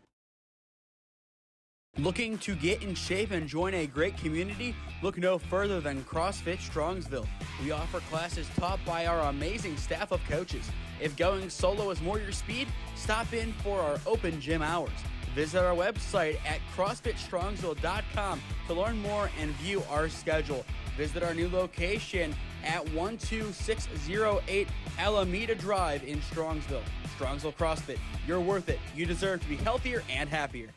Looking to get in shape and join a great community? Look no further than CrossFit Strongsville. We offer classes taught by our amazing staff of coaches. If going solo is more your speed, stop in for our open gym hours. Visit our website at CrossFitStrongsville.com to learn more and view our schedule. Visit our new location at 12608 Alameda Drive in Strongsville. Strongsville CrossFit, you're worth it. You deserve to be healthier and happier.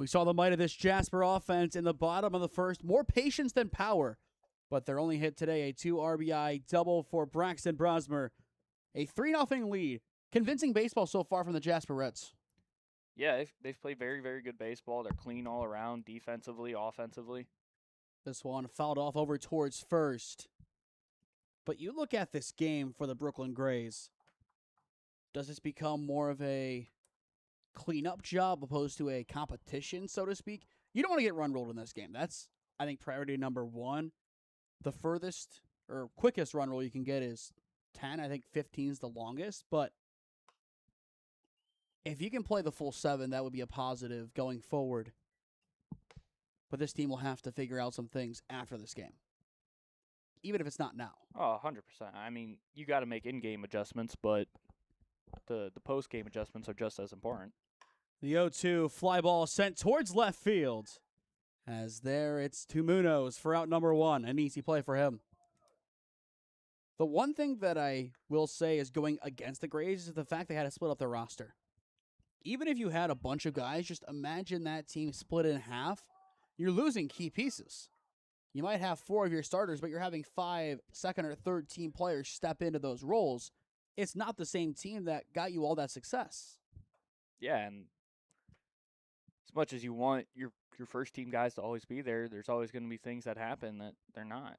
We saw the might of this Jasper offense in the bottom of the first. More patience than power. But their only hit today, a 2 RBI double for Braxton Brosmer. A 3-0 lead. Convincing baseball so far from the Jasper Reds. Yeah, they've played very, very good baseball. They're clean all around, defensively, offensively. This one fouled off over towards first. But you look at this game for the Brooklyn Grays. Does this become more of a cleanup job opposed to a competition, so to speak? You don't want to get run rolled in this game. That's, I think, priority number one. The furthest or quickest run roll you can get is 10. I think 15 is the longest. But if you can play the full 7, that would be a positive going forward. But this team will have to figure out some things after this game, even if it's not now. Oh, 100%. I mean, you got to make in-game adjustments, but the post-game adjustments are just as important. The 0-2 fly ball sent towards left field. As there, it's Tumunos for out number 1. An easy play for him. The one thing that I will say is going against the Grays is the fact they had to split up their roster. Even if you had a bunch of guys, just imagine that team split in half. You're losing key pieces. You might have 4 of your starters, but you're having 5 second or third team players step into those roles. It's not the same team that got you all that success. Yeah, and as much as you want your first team guys to always be there, there's always going to be things that happen that they're not.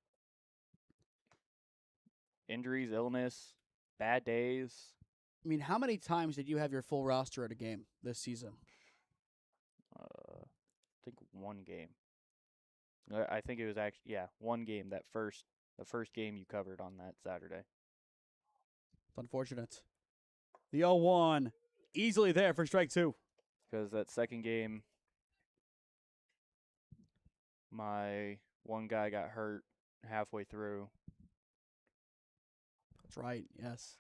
Injuries, illness, bad days. I mean, how many times did you have your full roster at a game this season? I think one game. I think it was actually, one game, the first game you covered on that Saturday. It's unfortunate. The 0-1, easily there for strike 2. Because that second game, my one guy got hurt halfway through. That's right, yes.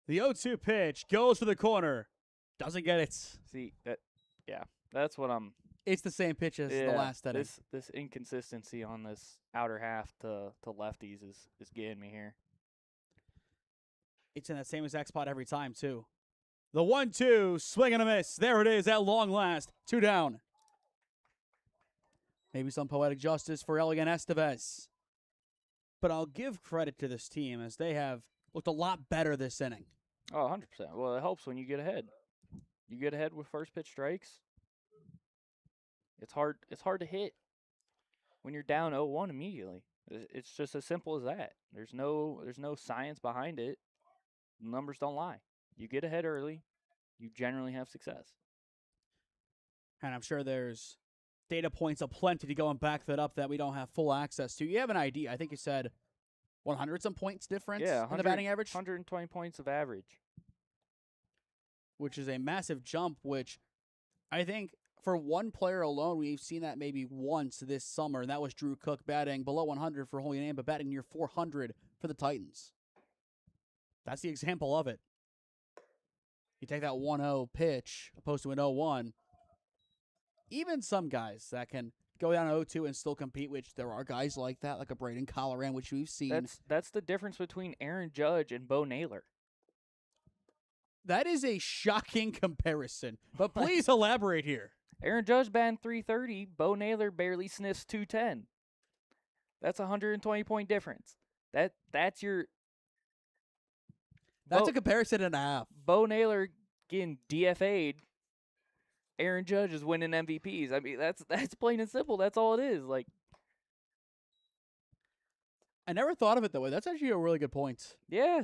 The 0-2 pitch goes for the corner. Doesn't get it. See, that's what I'm... It's the same pitch as the last inning. This inconsistency on this outer half to lefties is getting me here. It's in that same exact spot every time, too. The 1-2, swing and a miss. There it is at long last. 2 down. Maybe some poetic justice for Elian Estevez. But I'll give credit to this team as they have looked a lot better this inning. Oh, 100%. Well, it helps when you get ahead. You get ahead with first pitch strikes. It's hard to hit when you're down 0-1 immediately. It's just as simple as that. There's no science behind it. The numbers don't lie. You get ahead early, you generally have success. And I'm sure there's data points aplenty to go and back that up that we don't have full access to. You have an idea. I think you said 100 some points difference in the batting average? 120 points of average. Which is a massive jump, which I think for one player alone, we've seen that maybe once this summer, and that was Drew Cook batting below 100 for Holy Name, but batting near 400 for the Titans. That's the example of it. You take that 1-0 pitch opposed to an 0-1. Even some guys that can go down 0-2 and still compete, which there are guys like that, like a Braden Colloran, which we've seen. That's the difference between Aaron Judge and Bo Naylor. That is a shocking comparison, but please elaborate here. Aaron Judge batting 330, Bo Naylor barely sniffs 210. That's a 120-point difference. That's your... That's a comparison and a half. Bo Naylor getting DFA'd. Aaron Judge is winning MVPs. I mean, that's plain and simple. That's all it is. Like, I never thought of it that way. That's actually a really good point. Yeah.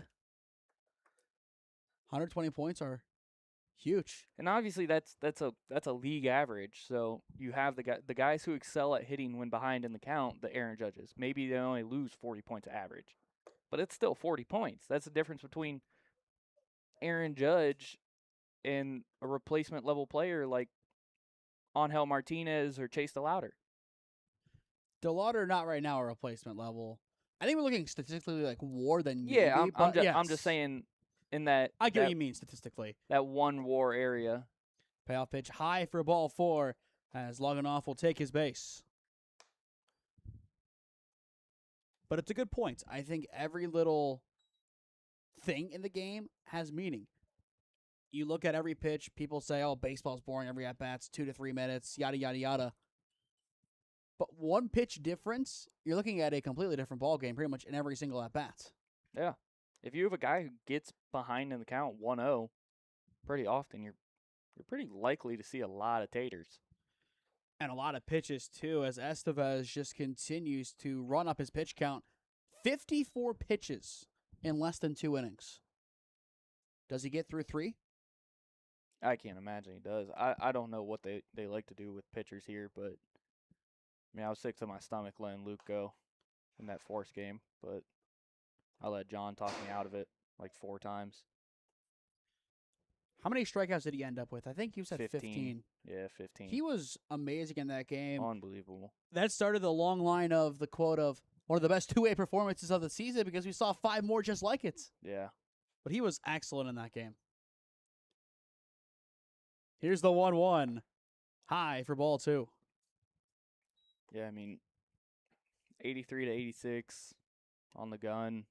120 points are huge. And obviously that's a league average. So you have the guys who excel at hitting when behind in the count, the Aaron Judges. Maybe they only lose 40 points average. But it's still 40 points. That's the difference between Aaron Judge and a replacement level player like Angel Martinez or Chase DeLauder. DeLauder not right now a replacement level. I think we're looking statistically like WAR than yeah. maybe, I'm just saying in that I get what you mean statistically. That one WAR area. Payoff pitch high for ball 4 as Loganoff will take his base. But it's a good point. I think every little thing in the game has meaning. you look at every pitch, people say, oh, baseball's boring, every at-bat's 2 to 3 minutes, yada, yada, yada. But one pitch difference, you're looking at a completely different ball game pretty much in every single at-bat. Yeah. If you have a guy who gets behind in the count 1-0 pretty often, you're pretty likely to see a lot of taters. And a lot of pitches, too, as Estevez just continues to run up his pitch count. 54 pitches in less than 2 innings. Does he get through 3? I can't imagine he does. I don't know what they like to do with pitchers here, but I mean, I was sick to my stomach letting Luke go in that Force game, but I let John talk me out of it like 4 times. How many strikeouts did he end up with? I think you said 15. Yeah, 15. He was amazing in that game. Unbelievable. That started the long line of the quote of one of the best two-way performances of the season because we saw 5 more just like it. Yeah. But he was excellent in that game. Here's the 1-1. High for ball 2. Yeah, I mean, 83 to 86 on the gun.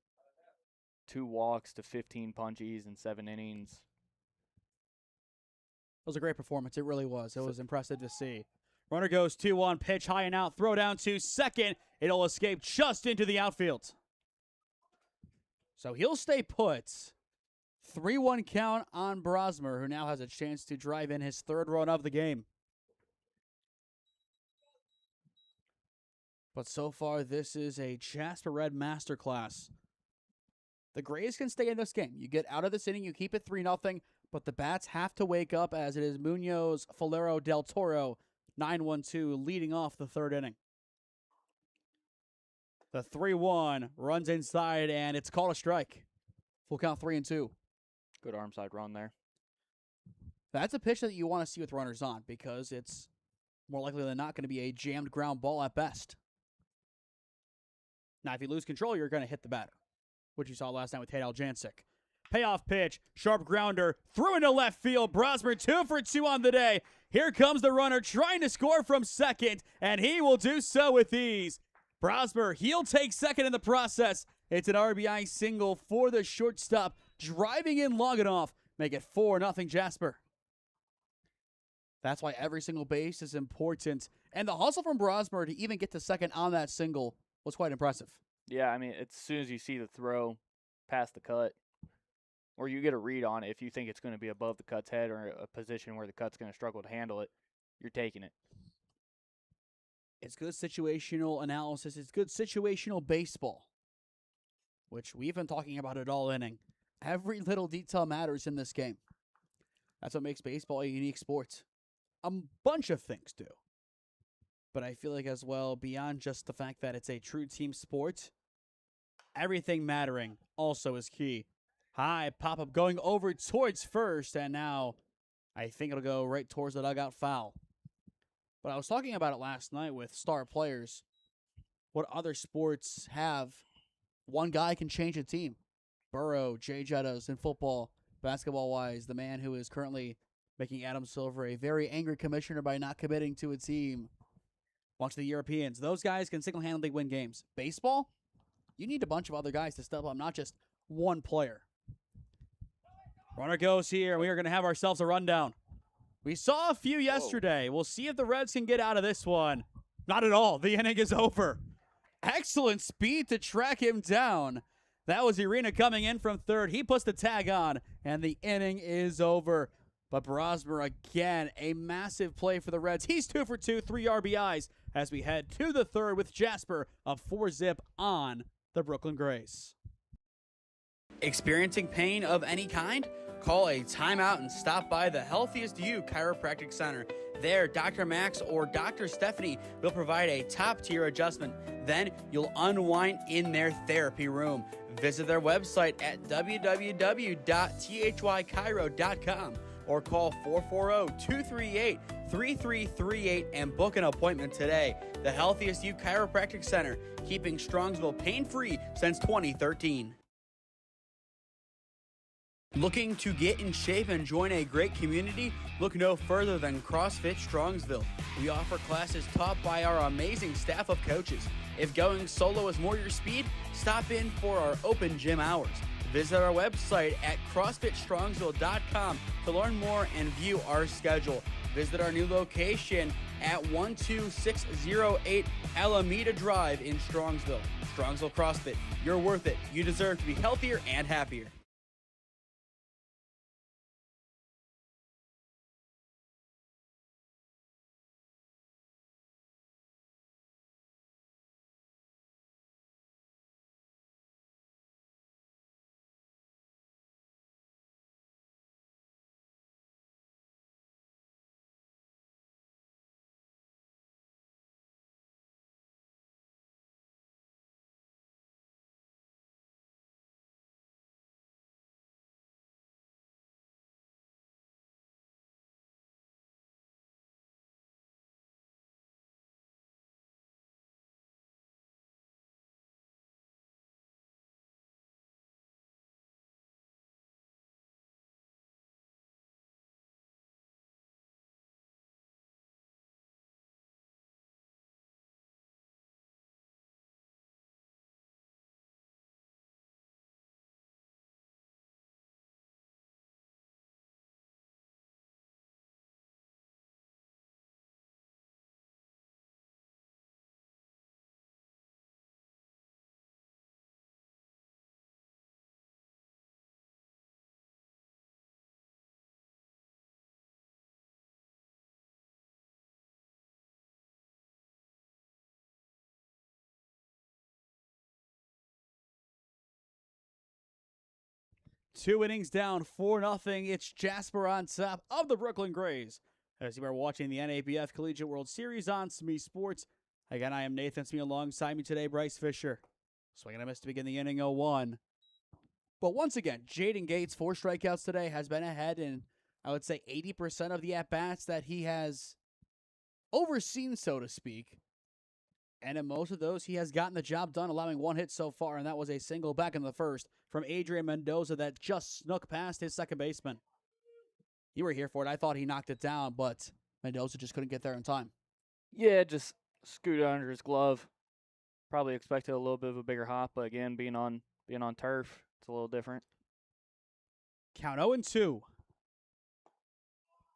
2 walks to 15 punchies in 7 innings. It was a great performance. It really was. It was impressive to see. Runner goes 2-1, pitch high and out, throw down to second. It'll escape just into the outfield. So he'll stay put. 3-1 count on Brosmer, who now has a chance to drive in his 3rd run of the game. But so far, this is a Jasper Red masterclass. The Grays can stay in this game. You get out of this inning, you keep it 3-0, but the bats have to wake up as it is Munoz, Falero, Del Toro, 9-1-2, leading off the 3rd inning. The 3-1 runs inside, and it's called a strike. Full count 3-2. Good arm side run there. That's a pitch that you want to see with runners on because it's more likely than not going to be a jammed ground ball at best. Now, if you lose control, you're going to hit the batter, which you saw last night with Tadal Jancic. Payoff pitch, sharp grounder, through into left field. Brosmer 2 for 2 on the day. Here comes the runner trying to score from second, and he will do so with ease. Brosmer, he'll take second in the process. It's an RBI single for the shortstop, driving in long enough. Make it 4-0 Jasper. That's why every single base is important. And the hustle from Brosmer to even get to second on that single was quite impressive. Yeah, I mean, as soon as you see the throw past the cut, or you get a read on it, if you think it's going to be above the cut's head or a position where the cut's going to struggle to handle it, you're taking it. It's good situational analysis. It's good situational baseball, which we've been talking about it all inning. Every little detail matters in this game. That's what makes baseball a unique sport. A bunch of things do. But I feel like as well, beyond just the fact that it's a true team sport, everything mattering also is key. High pop-up going over towards first, and now I think it'll go right towards the dugout foul. But I was talking about it last night with star players. What other sports have one guy can change a team? Burrow, Jay Jettas in football, basketball-wise, the man who is currently making Adam Silver a very angry commissioner by not committing to a team. Watch the Europeans. Those guys can single-handedly win games. Baseball, you need a bunch of other guys to step up, not just one player. Runner goes here. We are going to have ourselves a rundown. We saw a few yesterday. We'll see if the Reds can get out of this one. Not at all. The inning is over. Excellent speed to track him down. That was Arena coming in from third. He puts the tag on, and the inning is over. But Brosmer, again, a massive play for the Reds. He's 2 for 2, 3 RBIs as we head to the third with Jasper of 4-zip on the Brooklyn Grays. Experiencing pain of any kind? Call a timeout and stop by the Healthiest You Chiropractic Center. There, Dr. Max or Dr. Stephanie will provide a top-tier adjustment. Then you'll unwind in their therapy room. Visit their website at www.thychiro.com or call 440-238-3338 and book an appointment today. The Healthiest You Chiropractic Center, keeping Strongsville pain-free since 2013. Looking to get in shape and join a great community? Look no further than CrossFit Strongsville. We offer classes taught by our amazing staff of coaches. If going solo is more your speed, stop in for our open gym hours. Visit our website at CrossFitStrongsville.com to learn more and view our schedule. Visit our new location at 12608 Alameda Drive in Strongsville. Strongsville CrossFit, you're worth it. You deserve to be healthier and happier. Two innings down, 4-0. It's Jasper on top of the Brooklyn Grays. As you are watching the NABF Collegiate World Series on SmeeSports. Again, I am Nathan Smee. Alongside me today, Bryce Fisher. Swinging a miss to begin the inning, 0-1. But once again, Jaden Gates, 4 strikeouts today, has been ahead in, I would say, 80% of the at-bats that he has overseen, so to speak. And in most of those, he has gotten the job done, allowing 1 hit so far, and that was a single back in the first from Adrian Mendoza that just snuck past his second baseman. You were here for it. I thought he knocked it down, but Mendoza just couldn't get there in time. Yeah, just scooted under his glove. Probably expected a little bit of a bigger hop, but again, being on turf, it's a little different. Count 0-2.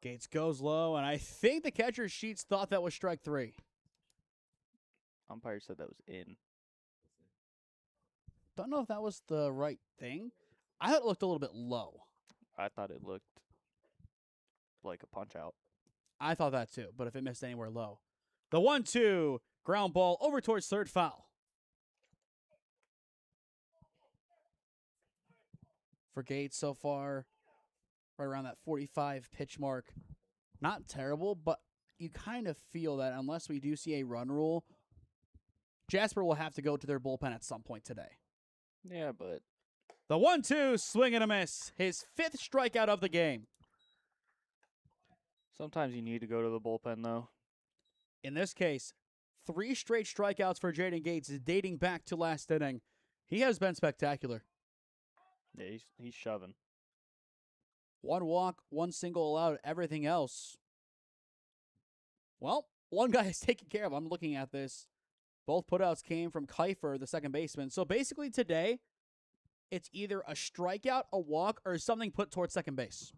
Gates goes low, and I think the catcher's sheets thought that was strike 3. Umpire said that was in. Don't know if that was the right thing. I thought it looked a little bit low. I thought it looked like a punch out. I thought that too, but if it missed anywhere low. The 1-2, ground ball over towards third, foul. For Gates so far, right around that 45 pitch mark. Not terrible, but you kind of feel that unless we do see a run rule, Jasper will have to go to their bullpen at some point today. Yeah, but the 1-2, swing and a miss. His 5th strikeout of the game. sometimes you need to go to the bullpen, though. In this case, 3 straight strikeouts for Jaden Gates dating back to last inning. He has been spectacular. Yeah, he's shoving. 1 walk, 1 single allowed, everything else. Well, one guy is taken care of. I'm looking at this. Both putouts came from Kiefer, the second baseman. So basically today, it's either a strikeout, a walk, or something put towards second base.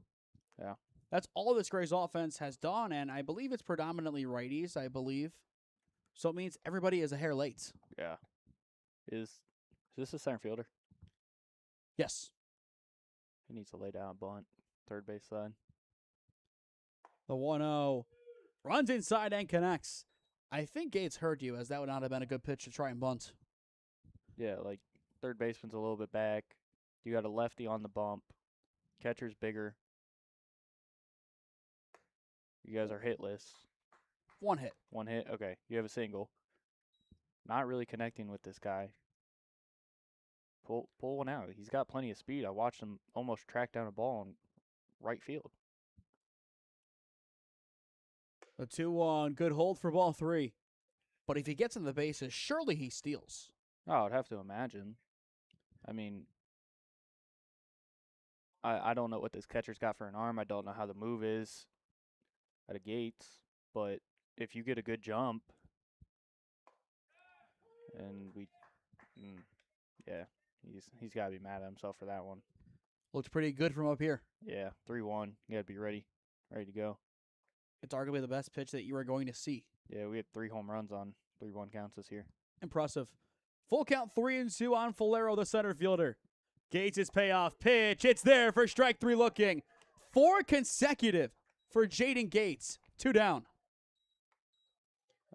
Yeah. That's all this Grays offense has done, and I believe it's predominantly righties, I believe. So it means everybody is a hair late. Yeah. Is this a center fielder? Yes. He needs to lay down a bunt. Third base side. The 1-0 runs inside and connects. I think Gates heard you, as that would not have been a good pitch to try and bunt. Yeah, like third baseman's a little bit back. You got a lefty on the bump. Catcher's bigger. You guys are hitless. 1 hit. 1 hit? Okay. You have a single. Not really connecting with this guy. Pull one out. He's got plenty of speed. I watched him almost track down a ball in right field. A 2-1. Good hold for ball 3. But if he gets in the bases, surely he steals. Oh, I'd have to imagine. I mean, I don't know what this catcher's got for an arm. I don't know how the move is at a Gates. But if you get a good jump, and yeah, He's got to be mad at himself for that one. Looked pretty good from up here. Yeah, 3-1. You got to be ready to go. It's arguably the best pitch that you are going to see. Yeah, we had 3 home runs on 3-1 counts this year. Impressive. Full count 3-2 on Falero, the center fielder. Gates' payoff pitch. It's there for strike 3 looking. 4 consecutive for Jaden Gates. 2 down.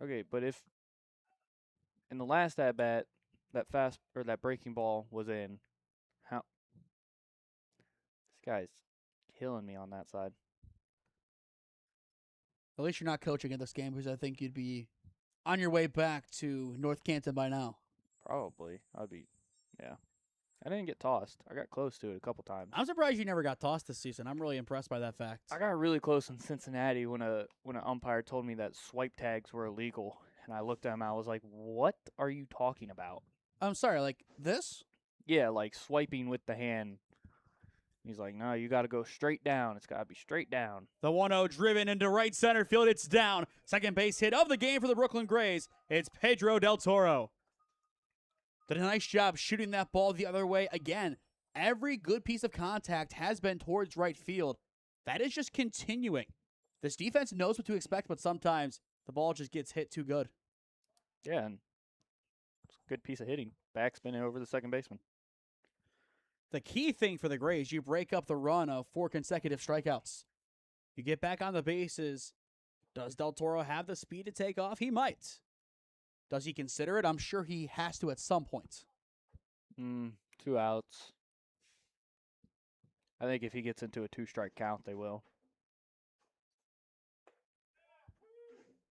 Okay, but if in the last at bat that breaking ball was in, how this guy's killing me on that side. At least you're not coaching in this game because I think you'd be on your way back to North Canton by now. Probably. Yeah. I didn't get tossed. I got close to it a couple times. I'm surprised you never got tossed this season. I'm really impressed by that fact. I got really close in Cincinnati when an umpire told me that swipe tags were illegal. And I looked at him, I was like, what are you talking about? I'm sorry, like this? Yeah, like swiping with the hand. He's like, no, you got to go straight down. It's got to be straight down. The 1-0 driven into right center field. It's down. Second base hit of the game for the Brooklyn Grays. It's Pedro Del Toro. Did a nice job shooting that ball the other way. Again, every good piece of contact has been towards right field. That is just continuing. This defense knows what to expect, but sometimes the ball just gets hit too good. Yeah, and it's a good piece of hitting. Backspinning over the second baseman. The key thing for the Grays, you break up the run of 4 consecutive strikeouts. You get back on the bases. Does Del Toro have the speed to take off? He might. Does he consider it? I'm sure he has to at some point. 2 outs. I think if he gets into a 2-strike count, they will.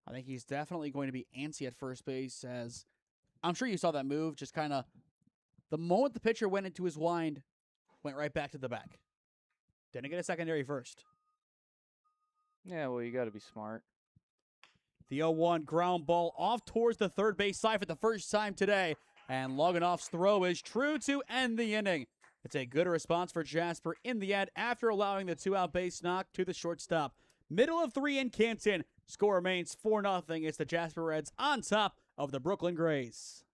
I think he's definitely going to be antsy at first base, as I'm sure you saw that move. Just kind of the moment the pitcher went into his wind, went right back to the back. Didn't get a secondary first. Yeah, well, you got to be smart. The 0-1 ground ball off towards the third base side for the first time today. And Loganoff's throw is true to end the inning. It's a good response for Jasper in the end after allowing the 2-out base knock to the shortstop. Middle of 3 in Canton. Score remains 4-0. It's the Jasper Reds on top of the Brooklyn Grays.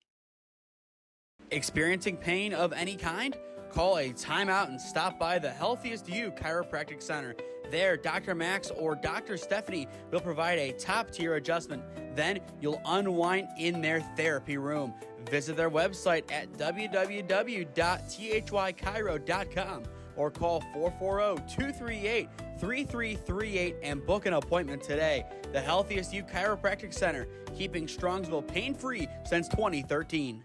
Experiencing pain of any kind? Call a timeout and stop by the Healthiest You Chiropractic Center. There, Dr. Max or Dr. Stephanie will provide a top-tier adjustment. Then you'll unwind in their therapy room. Visit their website at www.thychiro.com or call 440-238-3338 and book an appointment today. The Healthiest You Chiropractic Center, keeping Strongsville pain-free since 2013.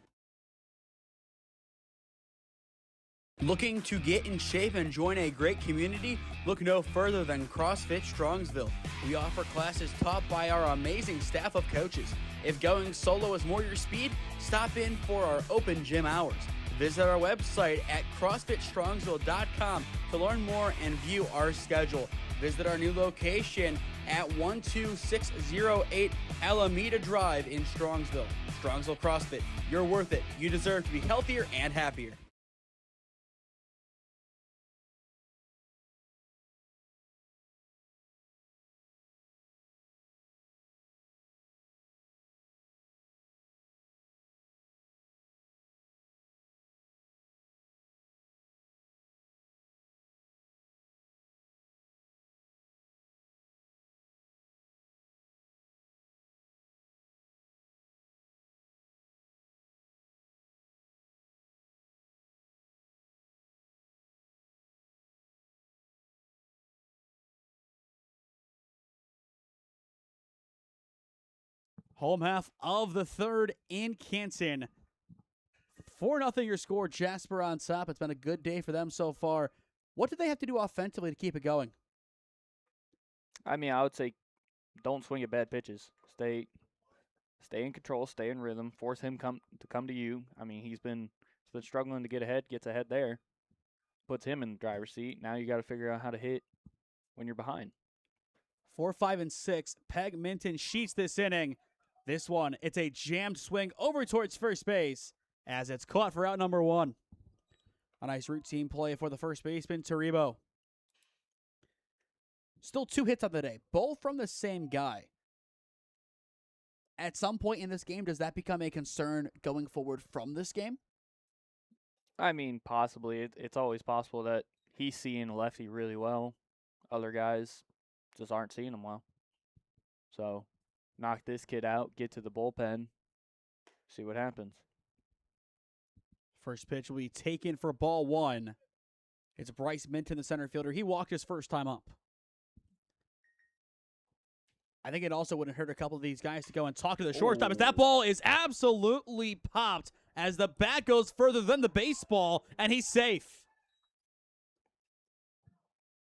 Looking to get in shape and join a great community? Look no further than CrossFit Strongsville. We offer classes taught by our amazing staff of coaches. If going solo is more your speed, stop in for our open gym hours. Visit our website at CrossFitStrongsville.com to learn more and view our schedule. Visit our new location at 12608 Alameda Drive in Strongsville. Strongsville CrossFit, you're worth it. You deserve to be healthier and happier. Home half of the third in Canton. 4-0 your score. Jasper on top. It's been a good day for them so far. What do they have to do offensively to keep it going? I mean, I would say don't swing at bad pitches. Stay in control, stay in rhythm, force him to come to you. I mean, he's been struggling to get ahead, gets ahead there. Puts him in the driver's seat. Now you got to figure out how to hit when you're behind. 4, 5, and 6. Peg Minton sheets this inning. This one, it's a jammed swing over towards first base as it's caught for out number 1. A nice routine play for the first baseman, Taribo. Still 2 hits on the day, both from the same guy. At some point in this game, does that become a concern going forward from this game? I mean, possibly. It's always possible that he's seeing lefty really well. Other guys just aren't seeing him well. So, knock this kid out, get to the bullpen, see what happens. First pitch will be taken for ball one. It's Bryce Minton, the center fielder. He walked his first time up. I think it also wouldn't hurt a couple of these guys to go and talk to the shortstop, as that ball is absolutely popped as the bat goes further than the baseball, and he's safe.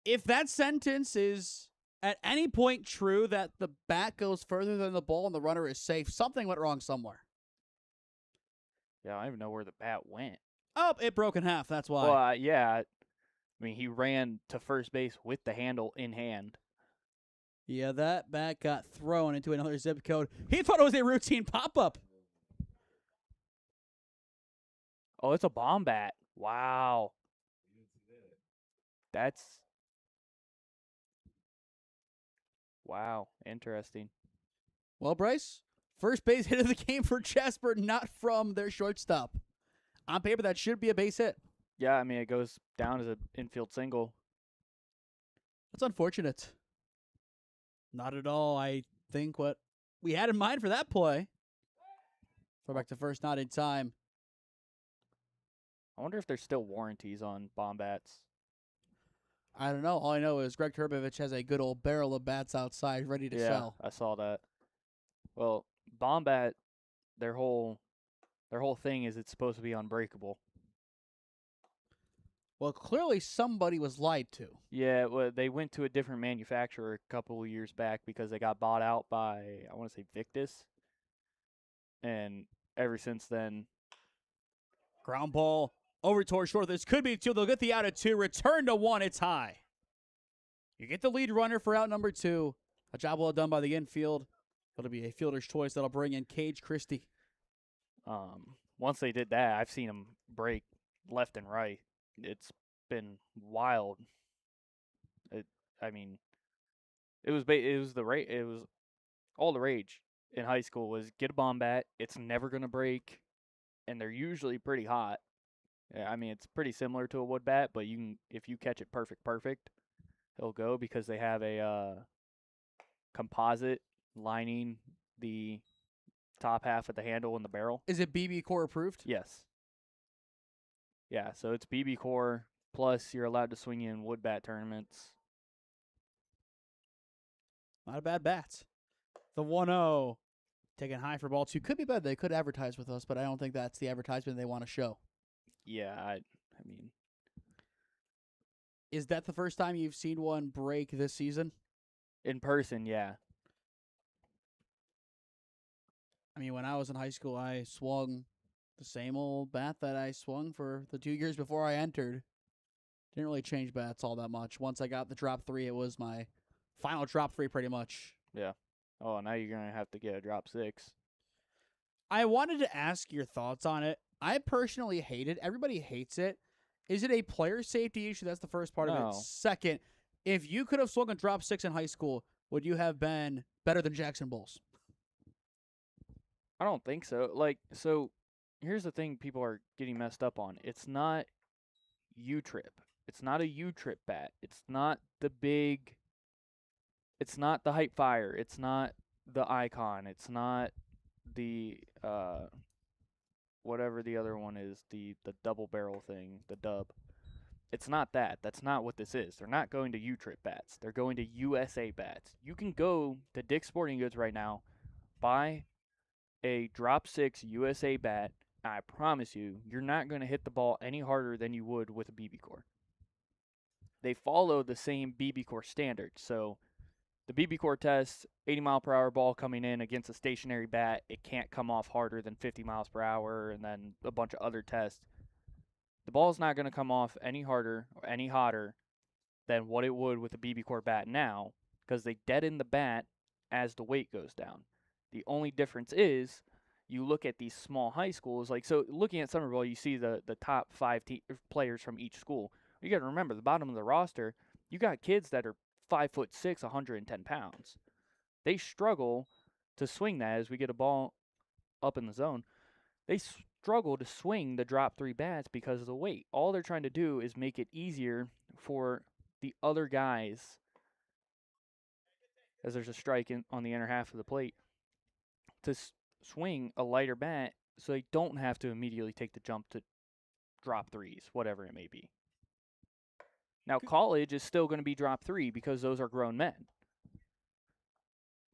If that sentence is at any point true, that the bat goes further than the ball and the runner is safe, something went wrong somewhere. Yeah, I don't even know where the bat went. Oh, it broke in half, that's why. Well, yeah. I mean, he ran to first base with the handle in hand. Yeah, that bat got thrown into another zip code. He thought it was a routine pop-up. Oh, it's a bomb bat. Wow. That's... Wow, interesting. Well, Bryce, first base hit of the game for Jasper, not from their shortstop. On paper, that should be a base hit. Yeah, I mean, it goes down as an infield single. That's unfortunate. Not at all, I think, what we had in mind for that play. Throw back to first, not in time. I wonder if there's still warranties on bomb bats. I don't know. All I know is Greg Turbovich has a good old barrel of bats outside ready to sell. I saw that. Well, bomb bat, their whole thing is it's supposed to be unbreakable. Well, clearly somebody was lied to. Yeah, well, they went to a different manufacturer a couple of years back because they got bought out by, I want to say, Victus. And ever since then... Ground ball over toward short. This could be two. They'll get the out of two. Return to one. It's high. You get the lead runner for out number two. A job well done by the infield. It'll be a fielder's choice that'll bring in Cage Christie. Once they did that, I've seen them break left and right. It's been wild. It was all the rage in high school was get a bomb bat. It's never gonna break, and they're usually pretty hot. Yeah, I mean, it's pretty similar to a wood bat, but if you catch it perfect, it'll go because they have a composite lining the top half of the handle and the barrel. Is it BB Core approved? Yes. Yeah, so it's BB Core, plus you're allowed to swing in wood bat tournaments. Not a bad bat. The 1-0. Taking high for ball two. Could be better. They could advertise with us, but I don't think that's the advertisement they want to show. Yeah, I mean... Is that the first time you've seen one break this season? In person, yeah. I mean, when I was in high school, I swung the same old bat that I swung for the 2 years before I entered. Didn't really change bats all that much. Once I got the drop three, it was my final drop three pretty much. Yeah. Oh, now you're going to have to get a drop six. I wanted to ask your thoughts on it. I personally hate it. Everybody hates it. Is it a player safety issue? That's the first part of it. Second, if you could have swung a drop six in high school, would you have been better than Jackson Bulls? I don't think so. So here's the thing people are getting messed up on. It's not U-trip. It's not a U-trip bat. It's not the big... It's not the Hype Fire. It's not the Icon. It's not the... whatever the other one is, the double barrel thing, the dub. It's not that. That's not what this is. They're not going to U-trip bats. They're going to USA bats. You can go to Dick's Sporting Goods right now, buy a drop six USA bat, and I promise you, you're not going to hit the ball any harder than you would with a BB Core. They follow the same BB Core standards. So the BB Core test, 80 mile per hour ball coming in against a stationary bat, it can't come off harder than 50 miles per hour, and then a bunch of other tests. The ball's not going to come off any harder or any hotter than what it would with a BB Core bat now, because they deaden the bat as the weight goes down. The only difference is you look at these small high schools, so looking at Summer Bowl, you see the top five players from each school. You got to remember, the bottom of the roster, you got kids that are 5'6", 110 pounds. They struggle to swing that as we get a ball up in the zone. struggle to swing the drop 3 bats because of the weight. All they're trying to do is make it easier for the other guys, as there's a strike on the inner half of the plate, to swing a lighter bat so they don't have to immediately take the jump to drop 3s, whatever it may be. Now, college is still going to be drop 3 because those are grown men.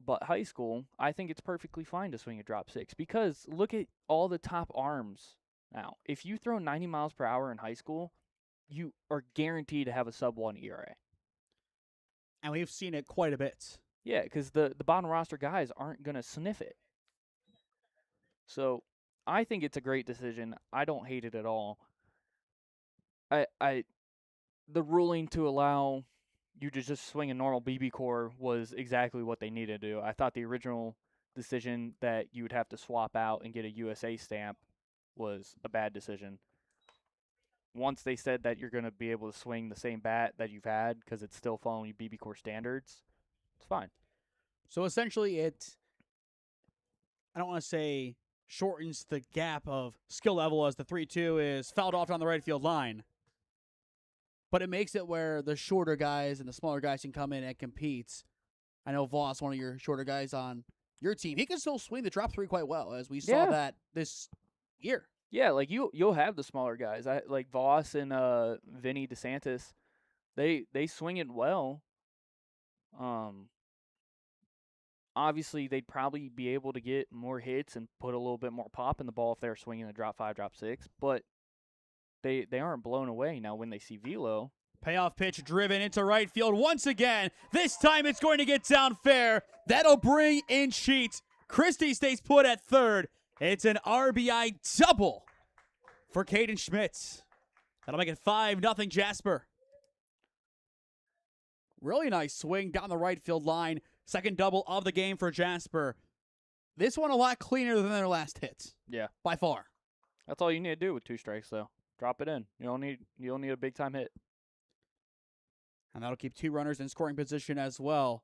But high school, I think it's perfectly fine to swing a drop 6 because look at all the top arms now. If you throw 90 miles per hour in high school, you are guaranteed to have a sub-1 ERA. And we've seen it quite a bit. Yeah, because the bottom roster guys aren't going to sniff it. So I think it's a great decision. I don't hate it at all. The ruling to allow you to just swing a normal BB core was exactly what they needed to do. I thought the original decision that you would have to swap out and get a USA stamp was a bad decision. Once they said that you're going to be able to swing the same bat that you've had because it's still following BB core standards, it's fine. So essentially I don't want to say shortens the gap of skill level as the 3-2 is fouled off on the right field line. But it makes it where the shorter guys and the smaller guys can come in and compete. I know Voss, one of your shorter guys on your team, he can still swing the drop 3 quite well, as we saw that this year. Yeah, like you'll have the smaller guys. Like Voss and Vinny DeSantis, they swing it well. Obviously, they'd probably be able to get more hits and put a little bit more pop in the ball if they're swinging the drop 5, drop 6, but they aren't blown away now when they see velo. Payoff pitch driven into right field once again. This time it's going to get down fair. That'll bring in Sheets. Christie stays put at third. It's an RBI double for Caden Schmitz. That'll make it 5-0 Jasper. Really nice swing down the right field line. Second double of the game for Jasper. This one a lot cleaner than their last hits. Yeah. By far. That's all you need to do with 2 strikes, though. Drop it in. You don't need a big-time hit. And that'll keep 2 runners in scoring position as well.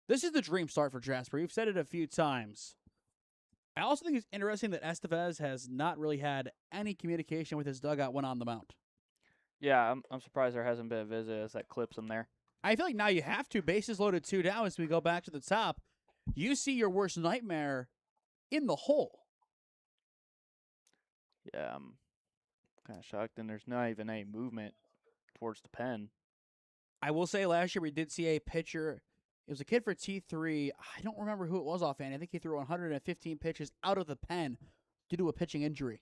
This is the dream start for Jasper. You've said it a few times. I also think it's interesting that Estevez has not really had any communication with his dugout when on the mound. Yeah, I'm surprised there hasn't been a visit as that clips him there. I feel like now you have to. Bases loaded 2 down as we go back to the top. You see your worst nightmare in the hole. Yeah, I'm kind of shocked, and there's not even any movement towards the pen. I will say last year we did see a pitcher. It was a kid for T3. I don't remember who it was offhand. I think he threw 115 pitches out of the pen due to a pitching injury.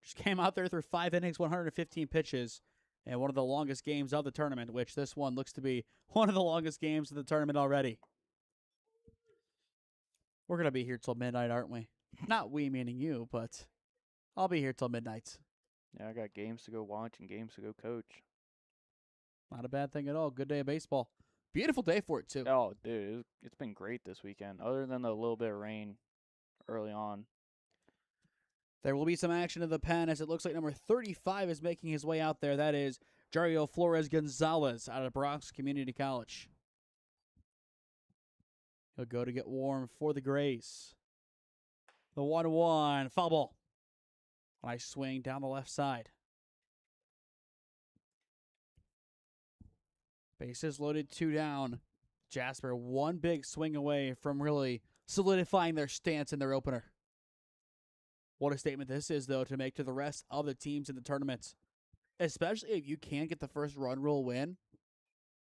Just came out there through 5 innings, 115 pitches, and one of the longest games of the tournament, which this one looks to be one of the longest games of the tournament already. We're going to be here till midnight, aren't we? Not we, meaning you, but I'll be here till midnight. Yeah, I got games to go watch and games to go coach. Not a bad thing at all. Good day of baseball. Beautiful day for it, too. Oh, dude, it's been great this weekend, other than the little bit of rain early on. There will be some action in the pen as it looks like number 35 is making his way out there. That is Jario Flores Gonzalez out of Bronx Community College. He'll go to get warm for the Grays. The 1-1, foul ball. Nice swing down the left side. Bases loaded 2 down. Jasper one big swing away from really solidifying their stance in their opener. What a statement this is, though, to make to the rest of the teams in the tournament. Especially if you can get the first run rule win.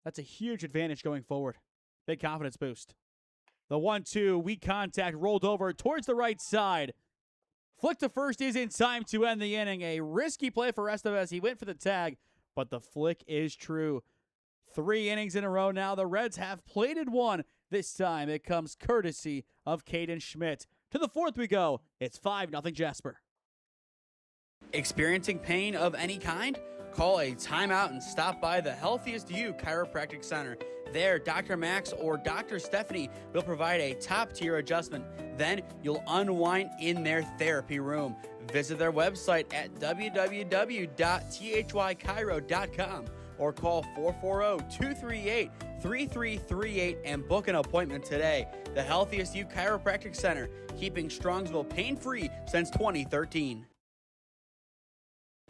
That's a huge advantage going forward. Big confidence boost. The 1-2, weak contact, rolled over towards the right side. Flick to first is in time to end the inning. A risky play for Estevez. He went for the tag, but the flick is true. 3 innings in a row now. The Reds have plated 1. This time it comes courtesy of Caden Schmidt. To the 4th we go. It's 5-0 Jasper. Experiencing pain of any kind? Call a timeout and stop by the Healthiest You Chiropractic Center. There, Dr. Max or Dr. Stephanie will provide a top-tier adjustment. Then you'll unwind in their therapy room. Visit their website at www.thychiro.com or call 440-238-3888 3338 and book an appointment today. The Healthiest You Chiropractic Center, keeping Strongsville pain-free since 2013.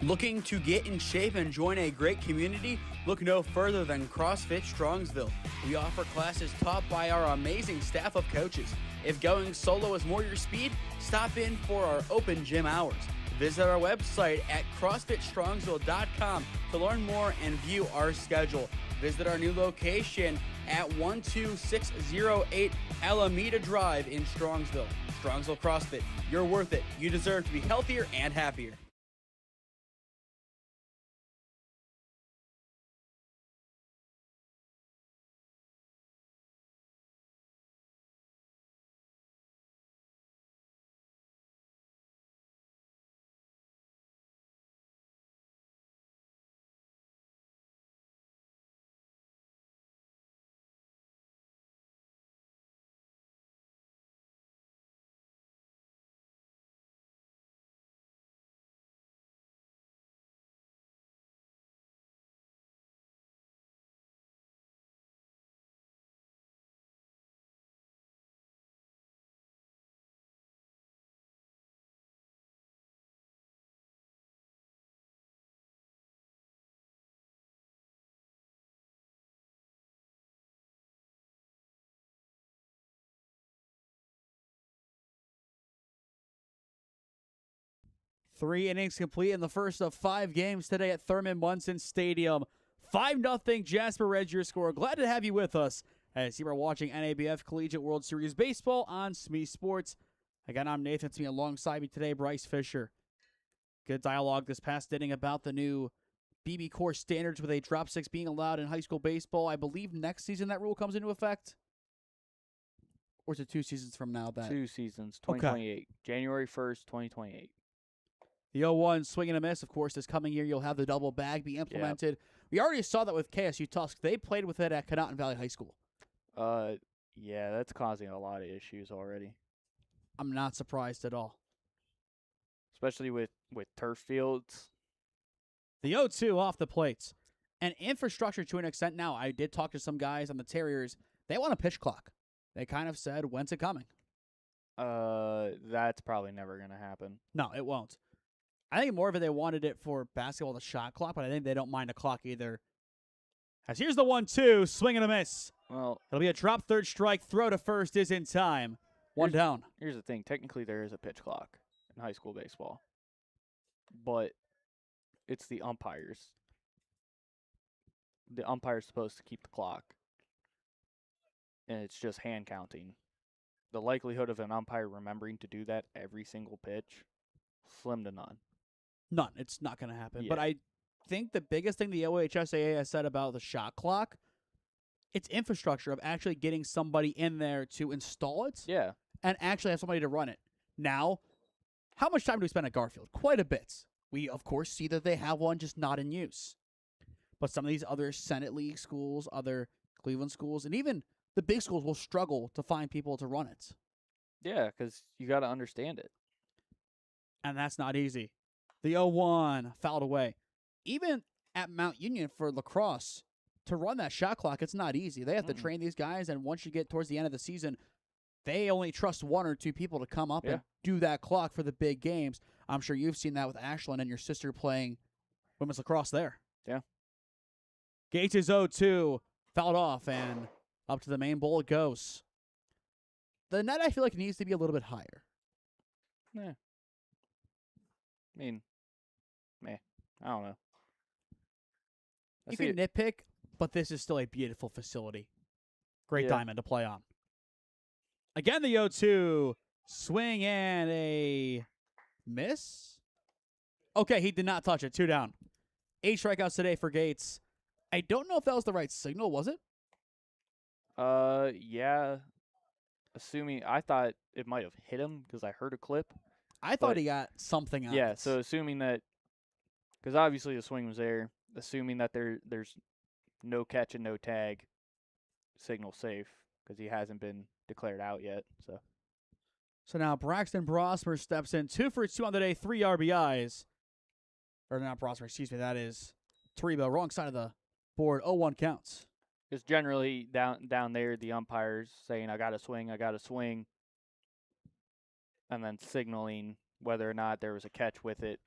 Looking to get in shape and join a great community? Look no further than CrossFit Strongsville. We offer classes taught by our amazing staff of coaches. If going solo is more your speed, stop in for our open gym hours. Visit our website at CrossFitStrongsville.com to learn more and view our schedule. Visit our new location at 12608 Alameda Drive in Strongsville. Strongsville CrossFit, you're worth it. You deserve to be healthier and happier. Three innings complete in the first of 5 games today at Thurman Munson Stadium. 5-0 Jasper Reds your score. Glad to have you with us as you are watching NABF Collegiate World Series Baseball on SmeeSports. Again, I'm Nathan Smee. Alongside me today, Bryce Fisher. Good dialogue this past inning about the new BB Core standards with a drop six being allowed in high school baseball. I believe next season that rule comes into effect. Or is it 2 seasons from now? 2 seasons, 2028. January 1st, 2028. The 0-1 swing and a miss, of course, this coming year you'll have the double bag be implemented. Yep. We already saw that with KSU Tusk. They played with it at Canton Valley High School. Yeah, that's causing a lot of issues already. I'm not surprised at all. Especially with turf fields. The 0-2 off the plates. And infrastructure to an extent now. I did talk to some guys on the Terriers. They want a pitch clock. They kind of said, when's it coming? That's probably never going to happen. No, it won't. I think more of it they wanted it for basketball, the shot clock, but I think they don't mind a clock either. As here's the 1-2, swing and a miss. Well, it'll be a drop third strike. Throw to first is in time. One down. Here's the thing. Technically, there is a pitch clock in high school baseball, but it's the umpires. The umpire's supposed to keep the clock, and it's just hand counting. The likelihood of an umpire remembering to do that every single pitch, slim to none. None. It's not going to happen. Yeah. But I think the biggest thing the OHSAA has said about the shot clock, it's infrastructure of actually getting somebody in there to install it. Yeah. And actually have somebody to run it. Now, how much time do we spend at Garfield? Quite a bit. We, of course, see that they have one, just not in use. But some of these other Senate League schools, other Cleveland schools, and even the big schools will struggle to find people to run it. Yeah, because you got to understand it. And that's not easy. The 0-1 fouled away. Even at Mount Union for lacrosse, to run that shot clock, it's not easy. They have to train these guys, and once you get towards the end of the season, they only trust 1 or 2 people to come up and do that clock for the big games. I'm sure you've seen that with Ashlyn and your sister playing women's lacrosse there. Yeah. Gates is 0-2, fouled off, and up to the main bowl it goes. The net, I feel like, needs to be a little bit higher. Yeah. I mean, I don't know. You can nitpick, but this is still a beautiful facility. Great diamond to play on. Again, the 0-2. Swing and a miss. Okay, he did not touch it. 2 down. 8 strikeouts today for Gates. I don't know if that was the right signal, was it? Yeah. Assuming, I thought it might have hit him because I heard a clip. I thought he got something out of it. Yeah, so assuming that, because obviously the swing was there, assuming that there's no catch and no tag, signal safe, because he hasn't been declared out yet. So now Braxton Brosmer steps in. 2 for 2 on the day, 3 RBIs. Or not Brosmer, excuse me, that is Taribo, wrong side of the board, 0-1 counts. Because generally down there, the umpire's saying, I got to swing, and then signaling whether or not there was a catch with it.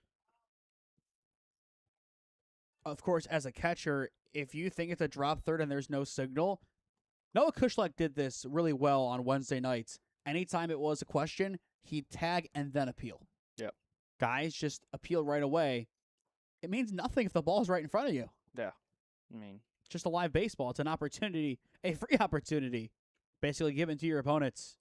Of course, as a catcher, if you think it's a drop third and there's no signal, Noah Kushlak did this really well on Wednesday nights. Anytime it was a question, he'd tag and then appeal. Yep. Guys just appeal right away. It means nothing if the ball's right in front of you. Yeah. I mean, Just a live baseball. It's an opportunity, a free opportunity, basically given to your opponents.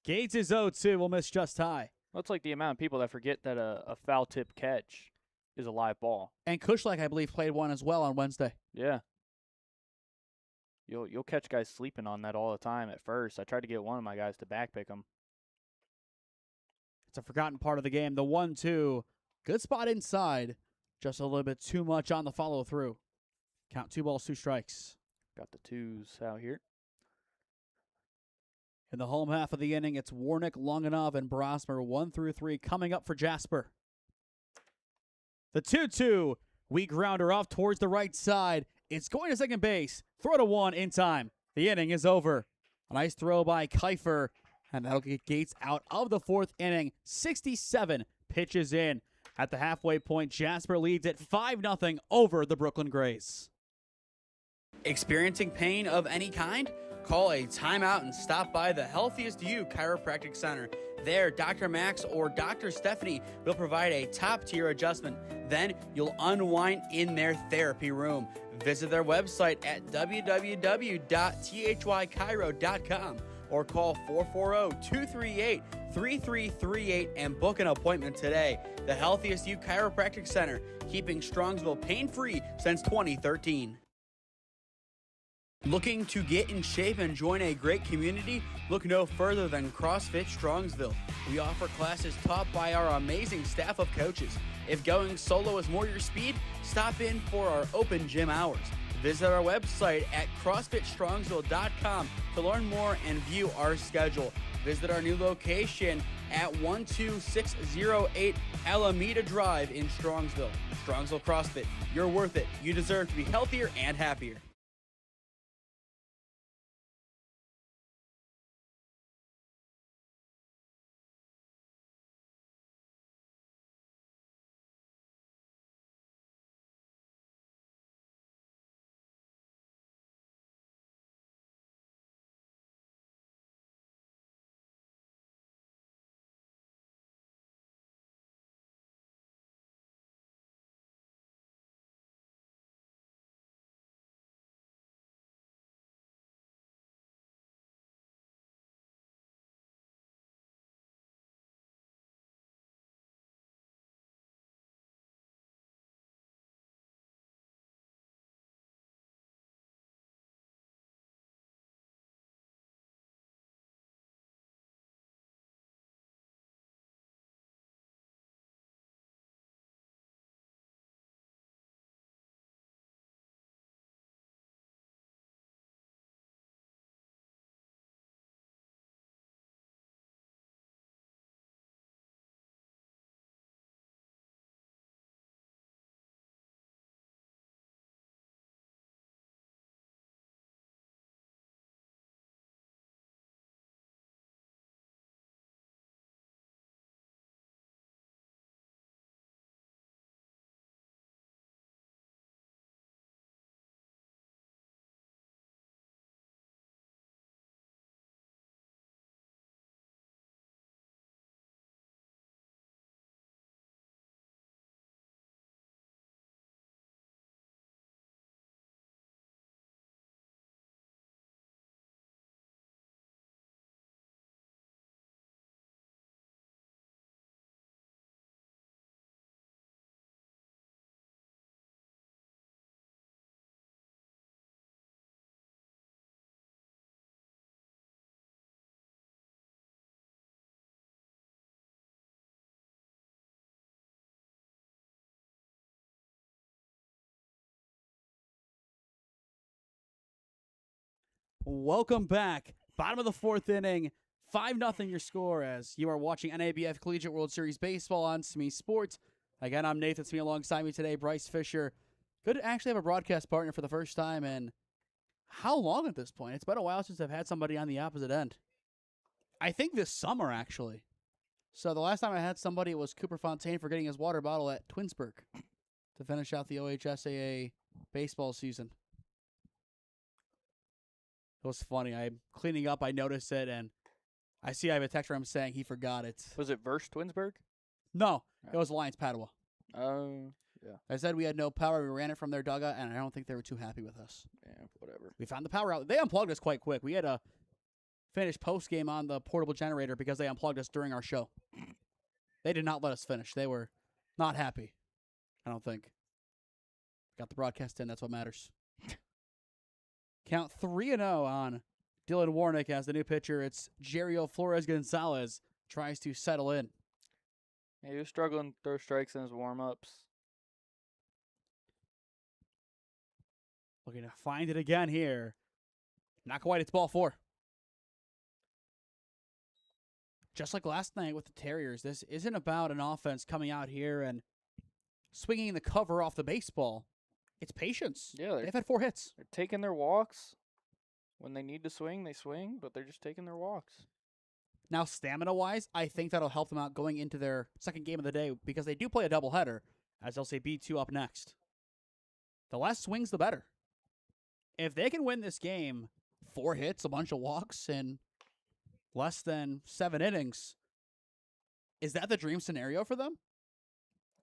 Gates is 0-2. Will miss just high. well, it's like the amount of people that forget that a foul tip catch is a live ball. And Kushlak, I believe, played one as well on Wednesday. Yeah. You'll catch guys sleeping on that all the time at first. I tried to get one of my guys to backpick them. It's a forgotten part of the game. The 1-2. Good spot inside. Just a little bit too much on the follow-through. Count 2 balls, 2 strikes. Got the twos out here. In the home half of the inning, it's Warnick, Longanov, and Brosmer, 1 through 3, coming up for Jasper. The 2-2. Weak grounder off towards the right side. It's going to second base. Throw to 1 in time. The inning is over. A nice throw by Kiefer, and that'll get Gates out of the 4th inning. 67 pitches in. At the halfway point, Jasper leads at 5-0 over the Brooklyn Grays. Experiencing pain of any kind? Call a timeout and stop by the Healthiest You Chiropractic Center. There, Dr. Max or Dr. Stephanie will provide a top-tier adjustment. Then you'll unwind in their therapy room. Visit their website at www.thychiro.com or call 440-238-3338 and book an appointment today. The Healthiest You Chiropractic Center, keeping Strongsville pain-free since 2013. Looking to get in shape and join a great community? Look no further than CrossFit Strongsville. We offer classes taught by our amazing staff of coaches. If going solo is more your speed, stop in for our open gym hours. Visit our website at CrossFitStrongsville.com to learn more and view our schedule. Visit our new location at 12608 Alameda Drive in Strongsville. Strongsville CrossFit, you're worth it. You deserve to be healthier and happier. Welcome back. Bottom of the 4th inning. 5-0 your score as you are watching NABF Collegiate World Series Baseball on SmeeSports. Again, I'm Nathan Smee. Alongside me today, Bryce Fisher. Good to actually have a broadcast partner for the first time in how long at this point? It's been a while since I've had somebody on the opposite end. I think this summer, actually. So the last time I had somebody was Cooper Fontaine forgetting his water bottle at Twinsburg to finish out the OHSAA baseball season. It was funny. I'm cleaning up. I noticed it, and I see I have a text from him saying he forgot it. Was it versus Twinsburg? No, it was Alliance Padua. Oh, yeah. I said we had no power. We ran it from their dugout, and I don't think they were too happy with us. Yeah, whatever. We found the power out. They unplugged us quite quick. We had to finish post-game on the portable generator because they unplugged us during our show. They did not let us finish. They were not happy, I don't think. Got the broadcast in. That's what matters. Count 3-0 on Dylan Warnick as the new pitcher. It's Jerio Flores-Gonzalez tries to settle in. Yeah, he was struggling to throw strikes in his warm-ups. Looking to find it again here. Not quite. It's ball 4. Just like last night with the Terriers, this isn't about an offense coming out here and swinging the cover off the baseball. It's patience. Yeah, they've had 4 hits. They're taking their walks. When they need to swing, they swing, but they're just taking their walks. Now, stamina-wise, I think that'll help them out going into their second game of the day because they do play a doubleheader, as they'll say B2 up next. The less swings, the better. If they can win this game, 4 hits, a bunch of walks, and less than 7 innings, is that the dream scenario for them?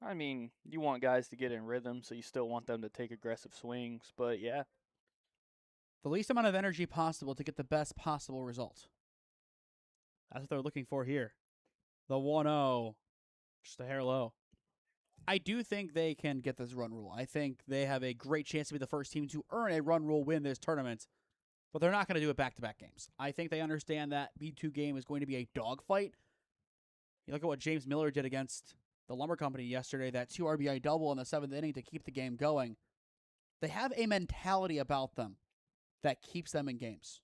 I mean, you want guys to get in rhythm, so you still want them to take aggressive swings, but yeah. The least amount of energy possible to get the best possible result. That's what they're looking for here. The 1-0, just a hair low. I do think they can get this run rule. I think they have a great chance to be the first team to earn a run rule win this tournament, but they're not going to do it back-to-back games. I think they understand that B2 game is going to be a dogfight. You look at what James Miller did against the Lumber Company yesterday, that 2 RBI double in the 7th inning to keep the game going. They have a mentality about them that keeps them in games.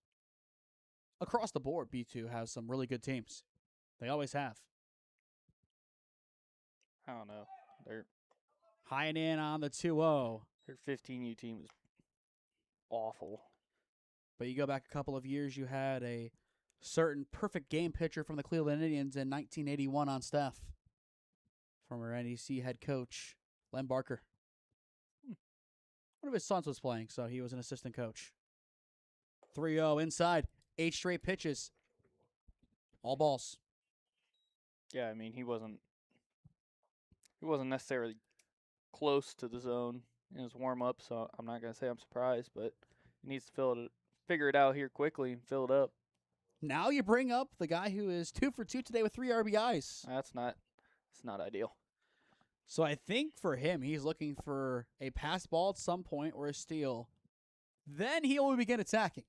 Across the board, B2 has some really good teams. They always have. I don't know. Their High and in on the 2-0. 15U team is awful. But you go back a couple of years, you had a certain perfect game pitcher from the Cleveland Indians in 1981 on staff. Former NEC head coach, Len Barker. One of his sons was playing, so he was an assistant coach. 3-0 inside. 8 straight pitches. All balls. Yeah, I mean, he wasn't necessarily close to the zone in his warm-up, so I'm not going to say I'm surprised, but he needs to figure it out here quickly and fill it up. Now you bring up the guy who is 2 for 2 today with 3 RBIs. It's not ideal. So I think for him, he's looking for a pass ball at some point or a steal. Then he will begin attacking.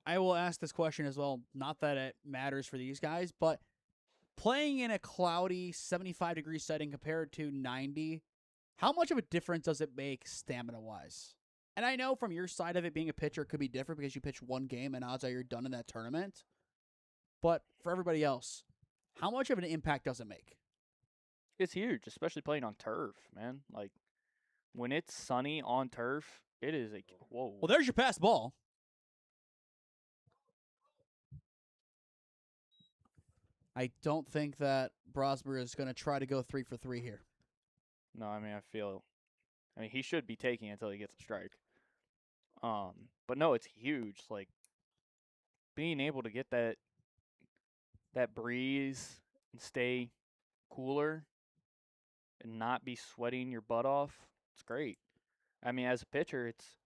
I will ask this question as well. Not that it matters for these guys, but playing in a cloudy 75-degree setting compared to 90, how much of a difference does it make stamina-wise? And I know from your side of it, being a pitcher could be different because you pitch one game and odds are you're done in that tournament. But for everybody else, how much of an impact does it make? It's huge, especially playing on turf, man. Like, when it's sunny on turf, it is a whoa. Well, there's your pass ball. I don't think that Brosmer is going to try to go 3 for 3 here. No, I mean, he should be taking it until he gets a strike. But no, it's huge. Like, being able to get that breeze and stay cooler and not be sweating your butt off, it's great. I mean, as a pitcher, it's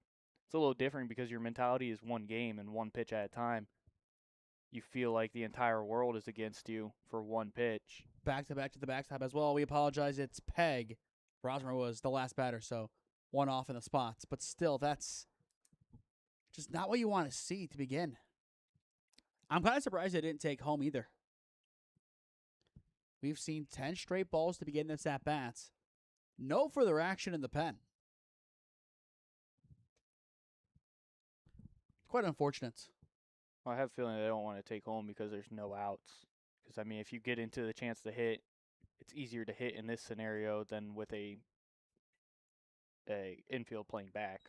a little different because your mentality is one game and one pitch at a time. You feel like the entire world is against you for one pitch. Back to the backstop as well. We apologize. It's Peg. Brosmer was the last batter, so one off in the spots. But still, that's just not what you want to see to begin. I'm kind of surprised they didn't take home either. We've seen 10 straight balls to begin this at-bats. No further action in the pen. Quite unfortunate. Well, I have a feeling they don't want to take home because there's no outs. Because, I mean, if you get into the chance to hit, it's easier to hit in this scenario than with a infield playing back.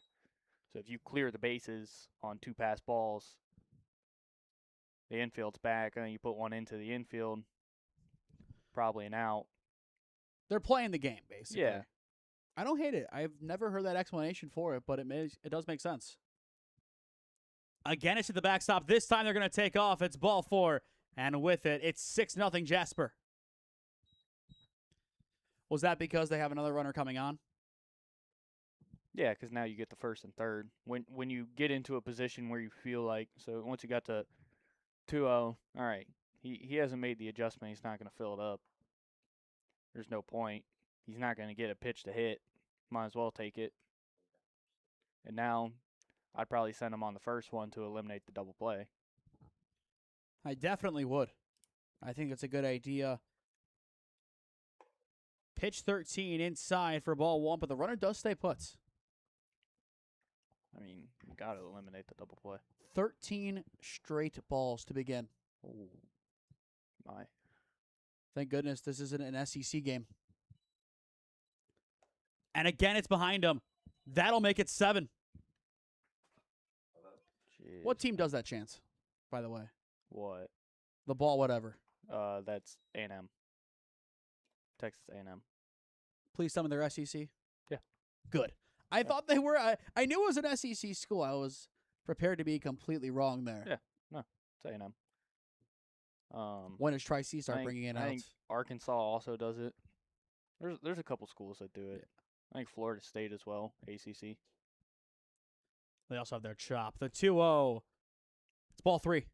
So if you clear the bases on 2 pass balls, the infield's back, and then you put one into the infield, probably an out. They're playing the game, basically. Yeah. I don't hate it. I've never heard that explanation for it, but it does make sense. Again, it's at the backstop. This time they're going to take off. It's ball 4, and with it, it's 6-0 Jasper. Was that because they have another runner coming on? Yeah, because now you get the first and third. When you get into a position where you feel like, so once you got to 2-0, all right, he hasn't made the adjustment. He's not going to fill it up. There's no point. He's not going to get a pitch to hit. Might as well take it. And now I'd probably send him on the first one to eliminate the double play. I definitely would. I think it's a good idea. Pitch 13 inside for ball 1, but the runner does stay put. I mean, you got to eliminate the double play. 13 straight balls to begin. Oh, my. Thank goodness this isn't an SEC game. And again, it's behind him. That'll make it 7. Jeez. What team does that chance, by the way? What? The ball, whatever. That's A&M. Texas A&M. Please tell me they're SEC? Yeah. Good. I thought they were. I knew it was an SEC school. I was prepared to be completely wrong there. Yeah. No, it's A&M. When does Tri-C start bringing it out? I think Arkansas also does it. There's a couple schools that do it. Yeah. I think Florida State as well, ACC. They also have their chop. The 2-0. It's ball 3.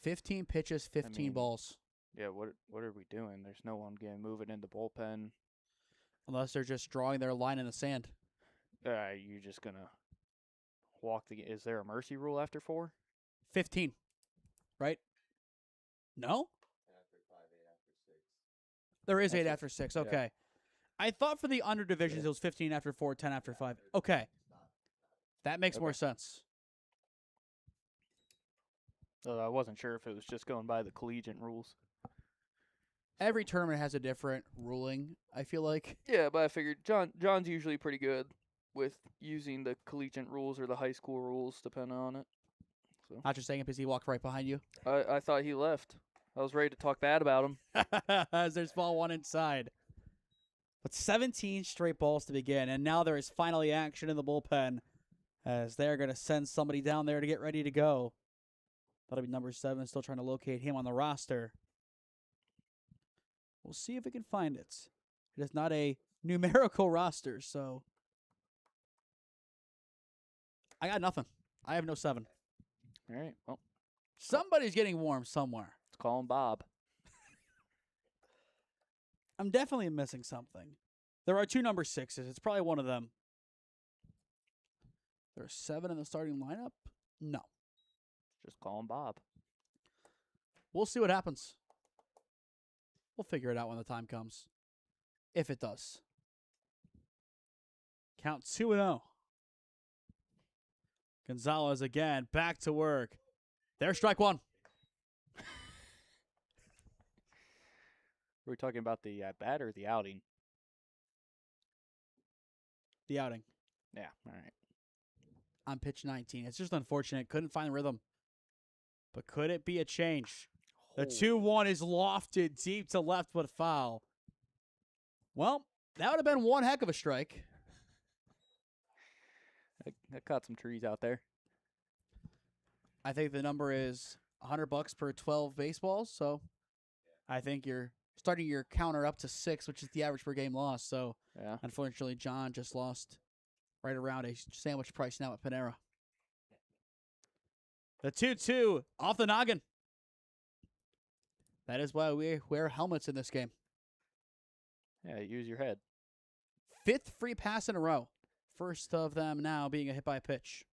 15 pitches, 15 balls. Yeah, what are we doing? There's no one moving in the bullpen. Unless they're just drawing their line in the sand. You're just going to walk the – is there a mercy rule after 4? 15. Right? No? There is 8 after 6. Okay. Yeah. I thought for the under divisions it was 15 after 4, 10 after 5. Okay. That makes more sense. I wasn't sure if it was just going by the collegiate rules. Every tournament has a different ruling, I feel like. Yeah, but I figured John's usually pretty good with using the collegiate rules or the high school rules, depending on it. So. Not just saying it because he walked right behind you. I thought he left. I was ready to talk bad about him. As there's ball 1 inside. But 17 straight balls to begin, and now there is finally action in the bullpen as they're going to send somebody down there to get ready to go. That'll be number 7, still trying to locate him on the roster. We'll see if we can find it. It is not a numerical roster, so I got nothing. I have no 7. All right, well. Somebody's getting warm somewhere. Let's call him Bob. I'm definitely missing something. There are 2 number 6s. It's probably one of them. There are 7 in the starting lineup? No. Just call him Bob. We'll see what happens. We'll figure it out when the time comes. If it does. Count 2-0. Gonzalez again, back to work. There's strike 1. Were we talking about the at-bat or the outing? The outing. Yeah, all right. On pitch 19. It's just unfortunate. Couldn't find the rhythm. But could it be a change? The 2-1 is lofted deep to left, but foul. Well, that would have been one heck of a strike. I caught some trees out there. I think the number is $100 per 12 baseballs, so I think you're starting your counter up to 6, which is the average per game loss. So, yeah. Unfortunately, John just lost right around a sandwich price now at Panera. The 2-2 off the noggin. That is why we wear helmets in this game. Yeah, use your head. 5th free pass in a row. First of them now being a hit by a pitch.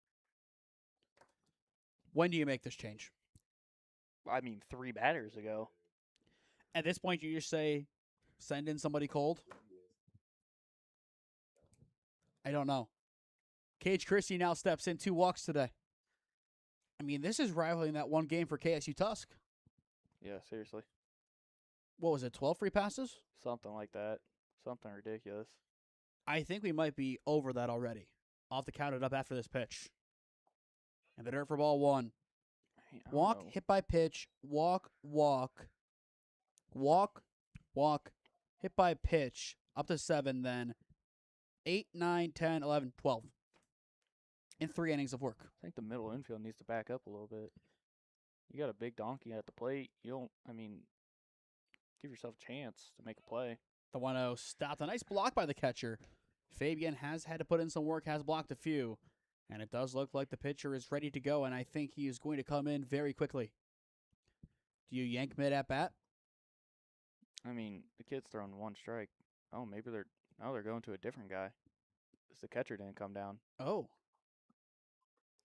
When do you make this change? I mean, 3 batters ago. At this point, you just say, send in somebody cold? I don't know. Cage Christie now steps in, 2 walks today. I mean, this is rivaling that one game for KSU Tusk. Yeah, seriously. What was it, 12 free passes? Something like that. Something ridiculous. I think we might be over that already. I'll have to count it up after this pitch. And the dirt for ball 1. I don't Walk, know. hit by pitch, walk, walk, walk, walk, hit by pitch, up to 7, then 8, 9, 10, 11, 12. In 3 innings of work. I think the middle infield needs to back up a little bit. You got a big donkey at the plate. Give yourself a chance to make a play. The 1-0 stopped. A nice block by the catcher. Fabian has had to put in some work, has blocked a few. And it does look like the pitcher is ready to go, and I think he is going to come in very quickly. Do you yank mid at bat? The kid's throwing 1 strike. Oh, maybe they're going to a different guy. Because the catcher didn't come down. Oh.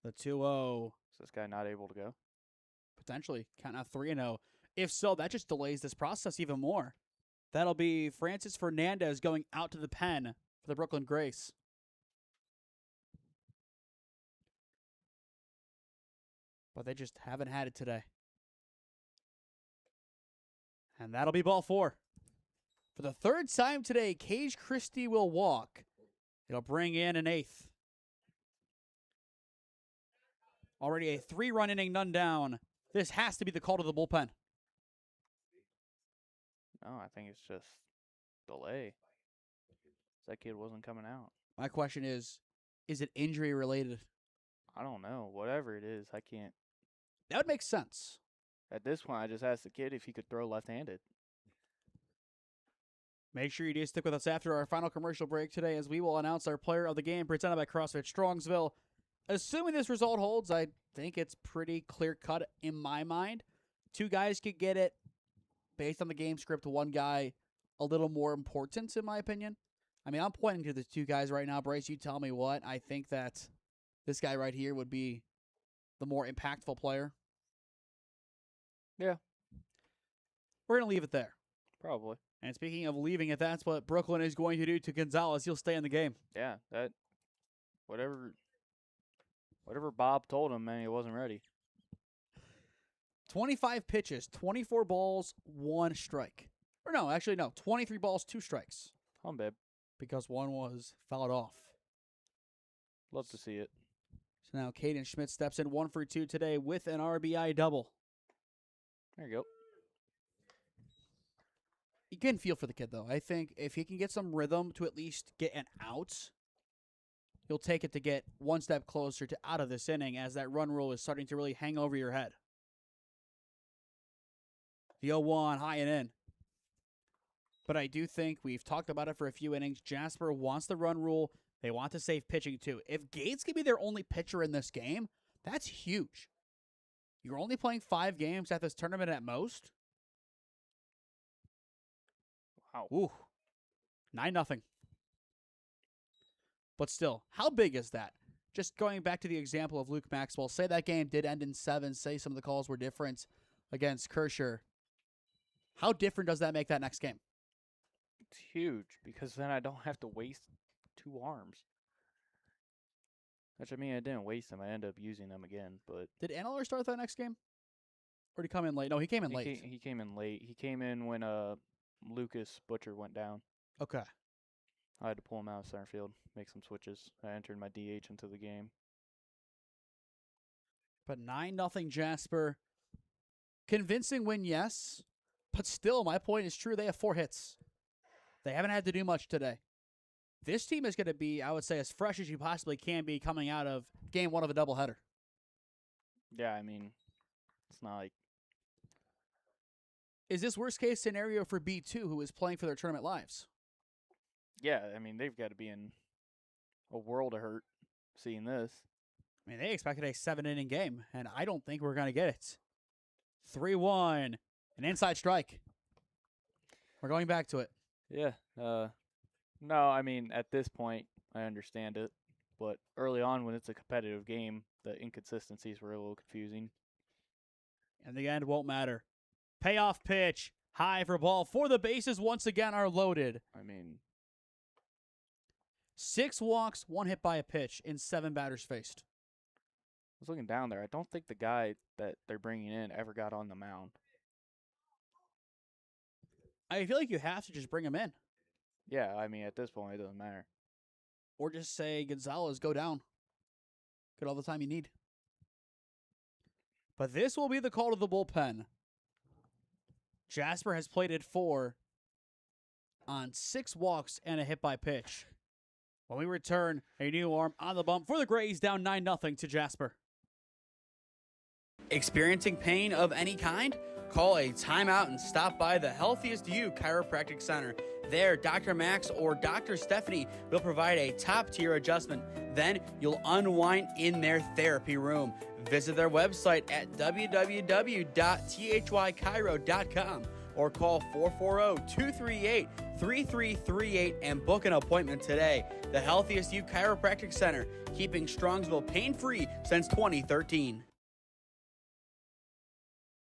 The 2-0. Is this guy not able to go? Potentially. Count out 3-0. If so, that just delays this process even more. That'll be Francis Fernandez going out to the pen for the Brooklyn Grace. But they just haven't had it today. And that'll be ball 4. For the 3rd time today, Cage Christie will walk. It'll bring in an 8th. Already a 3-run inning, none down. This has to be the call to the bullpen. No, I think it's just delay. That kid wasn't coming out. My question is it injury related? I don't know. Whatever it is, I can't. That would make sense. At this point, I just asked the kid if he could throw left-handed. Make sure you do stick with us after our final commercial break today as we will announce our player of the game presented by CrossFit Strongsville. Assuming this result holds, I think it's pretty clear-cut in my mind. 2 guys could get it based on the game script. 1 guy a little more important, in my opinion. I'm pointing to the 2 guys right now. Bryce, you tell me what. I think that this guy right here would be the more impactful player. Yeah. We're going to leave it there. Probably. And speaking of leaving it, that's what Brooklyn is going to do to Gonzalez. He'll stay in the game. Yeah, that whatever Bob told him, man, he wasn't ready. 25 pitches, 24 balls, 1 strike. Or no, actually no, 23 balls, 2 strikes. Come on, babe. Because 1 was fouled off. Love to see it. So now Caden Schmidt steps in 1 for 2 today with an RBI double. There you go. You can feel for the kid, though. I think if he can get some rhythm to at least get an out, you'll take it to get 1 step closer to out of this inning as that run rule is starting to really hang over your head. The 0-1 high and in. But I do think we've talked about it for a few innings. Jasper wants the run rule. They want to save pitching, too. If Gates can be their only pitcher in this game, that's huge. You're only playing 5 games at this tournament at most. Wow. Ooh. 9-0. But still, how big is that? Just going back to the example of Luke Maxwell, say that game did end in 7, say some of the calls were different against Kersher. How different does that make that next game? It's huge because then I don't have to waste 2 arms. Which, I didn't waste them. I ended up using them again. But did Anteler start that next game? Or did he come in late? No, he came in late. He came in late. He came in when Lucas Butcher went down. Okay. I had to pull him out of center field, make some switches. I entered my DH into the game. But 9-0 Jasper. Convincing win, yes. But still, my point is true. They have 4 hits. They haven't had to do much today. This team is going to be, I would say, as fresh as you possibly can be coming out of game 1 of a doubleheader. Yeah, it's not like... Is this worst-case scenario for B2, who is playing for their tournament lives? Yeah, they've got to be in a world of hurt seeing this. They expected a 7-inning game, and I don't think we're going to get it. 3-1, an inside strike. We're going back to it. Yeah. No, at this point, I understand it. But early on, when it's a competitive game, the inconsistencies were a little confusing. And the end won't matter. Payoff pitch, high for ball. For the bases once again are loaded. 6 walks, 1 hit by a pitch in 7 batters faced. I was looking down there. I don't think the guy that they're bringing in ever got on the mound. I feel like you have to just bring him in. Yeah, at this point, it doesn't matter. Or just say, Gonzalez, go down. Get all the time you need. But this will be the call to the bullpen. Jasper has played at 4 on 6 walks and a hit by pitch. When we return, a new arm on the bump for the Grays, down 9-0 to Jasper. Experiencing pain of any kind? Call a timeout and stop by the Healthiest You Chiropractic Center. There, Dr. Max or Dr. Stephanie will provide a top-tier adjustment. Then you'll unwind in their therapy room. Visit their website at www.thychiro.com or call 440-238-3338 and book an appointment today. The Healthiest You Chiropractic Center, keeping Strongsville pain-free since 2013.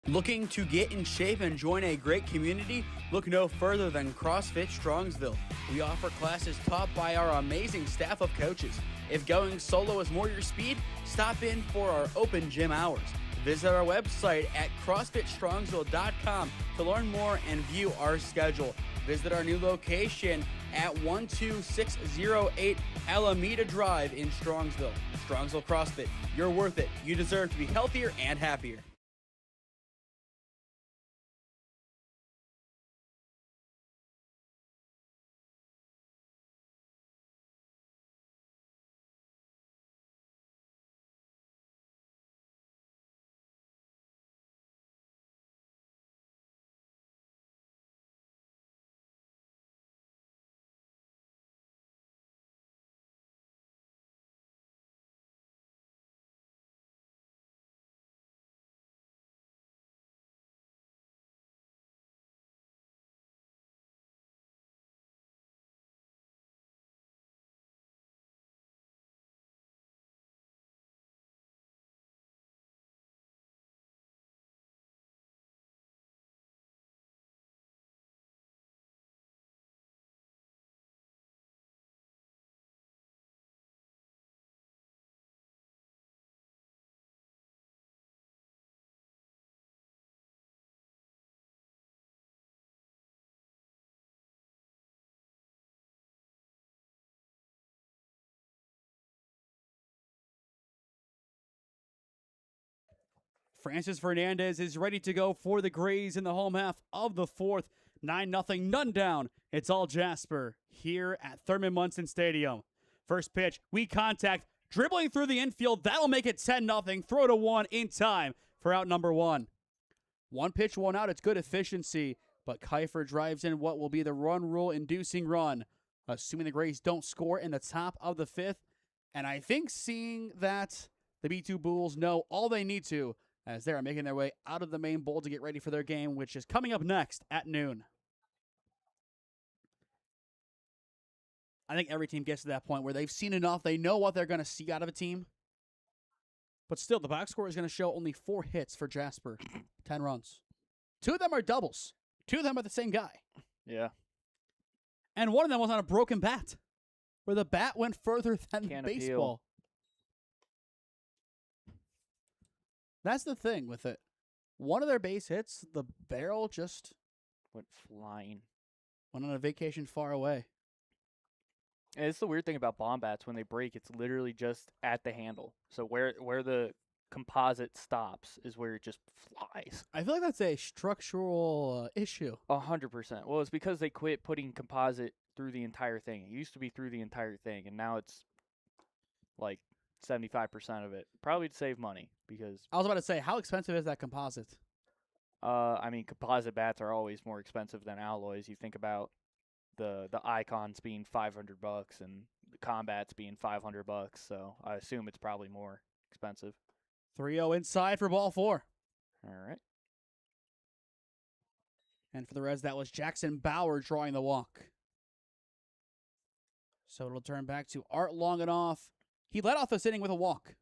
Looking to get in shape and join a great community? Look no further than CrossFit Strongsville. We offer classes taught by our amazing staff of coaches. If going solo is more your speed, stop in for our open gym hours. Visit our website at CrossFitStrongsville.com to learn more and view our schedule. Visit our new location at 12608 Alameda Drive in Strongsville. Strongsville CrossFit, you're worth it. You deserve to be healthier and happier. Francis Fernandez is ready to go for the Grays in the home half of the 4th. 9-0, none down. It's all Jasper here at Thurman Munson Stadium. First pitch, weak contact, dribbling through the infield. That'll make it 10-0. Throw to 1 in time for out number 1. 1 pitch, 1 out. It's good efficiency, but Kiefer drives in what will be the run rule inducing run, assuming the Grays don't score in the top of the 5th. And I think seeing that the B2 Bulls know all they need to, as they are making their way out of the main bowl to get ready for their game, which is coming up next at noon. I think every team gets to that point where they've seen enough. They know what they're going to see out of a team. But still, the box score is going to show only 4 hits for Jasper, 10 runs. 2 of them are doubles. 2 of them are the same guy. Yeah. And one of them was on a broken bat, where the bat went further than Can't baseball. appeal. That's the thing with it. One of their base hits, the barrel just Went flying. went on a vacation far away. And it's the weird thing about bomb bats. When they break, it's literally just at the handle. So where the composite stops is where it just flies. I feel like that's a structural issue. 100%. Well, it's because they quit putting composite through the entire thing. It used to be through the entire thing, and now it's like 75% of it. Probably to save money because I was about to say, how expensive is that composite? I mean, composite bats are always more expensive than alloys. You think about the Icons being $500 and the Combats being $500, so I assume it's probably more expensive. 3-0 inside for ball 4. All right. And for the Reds, that was Jackson Bauer drawing the walk. So it'll turn back to Art Longanoff. He led off this inning with a walk.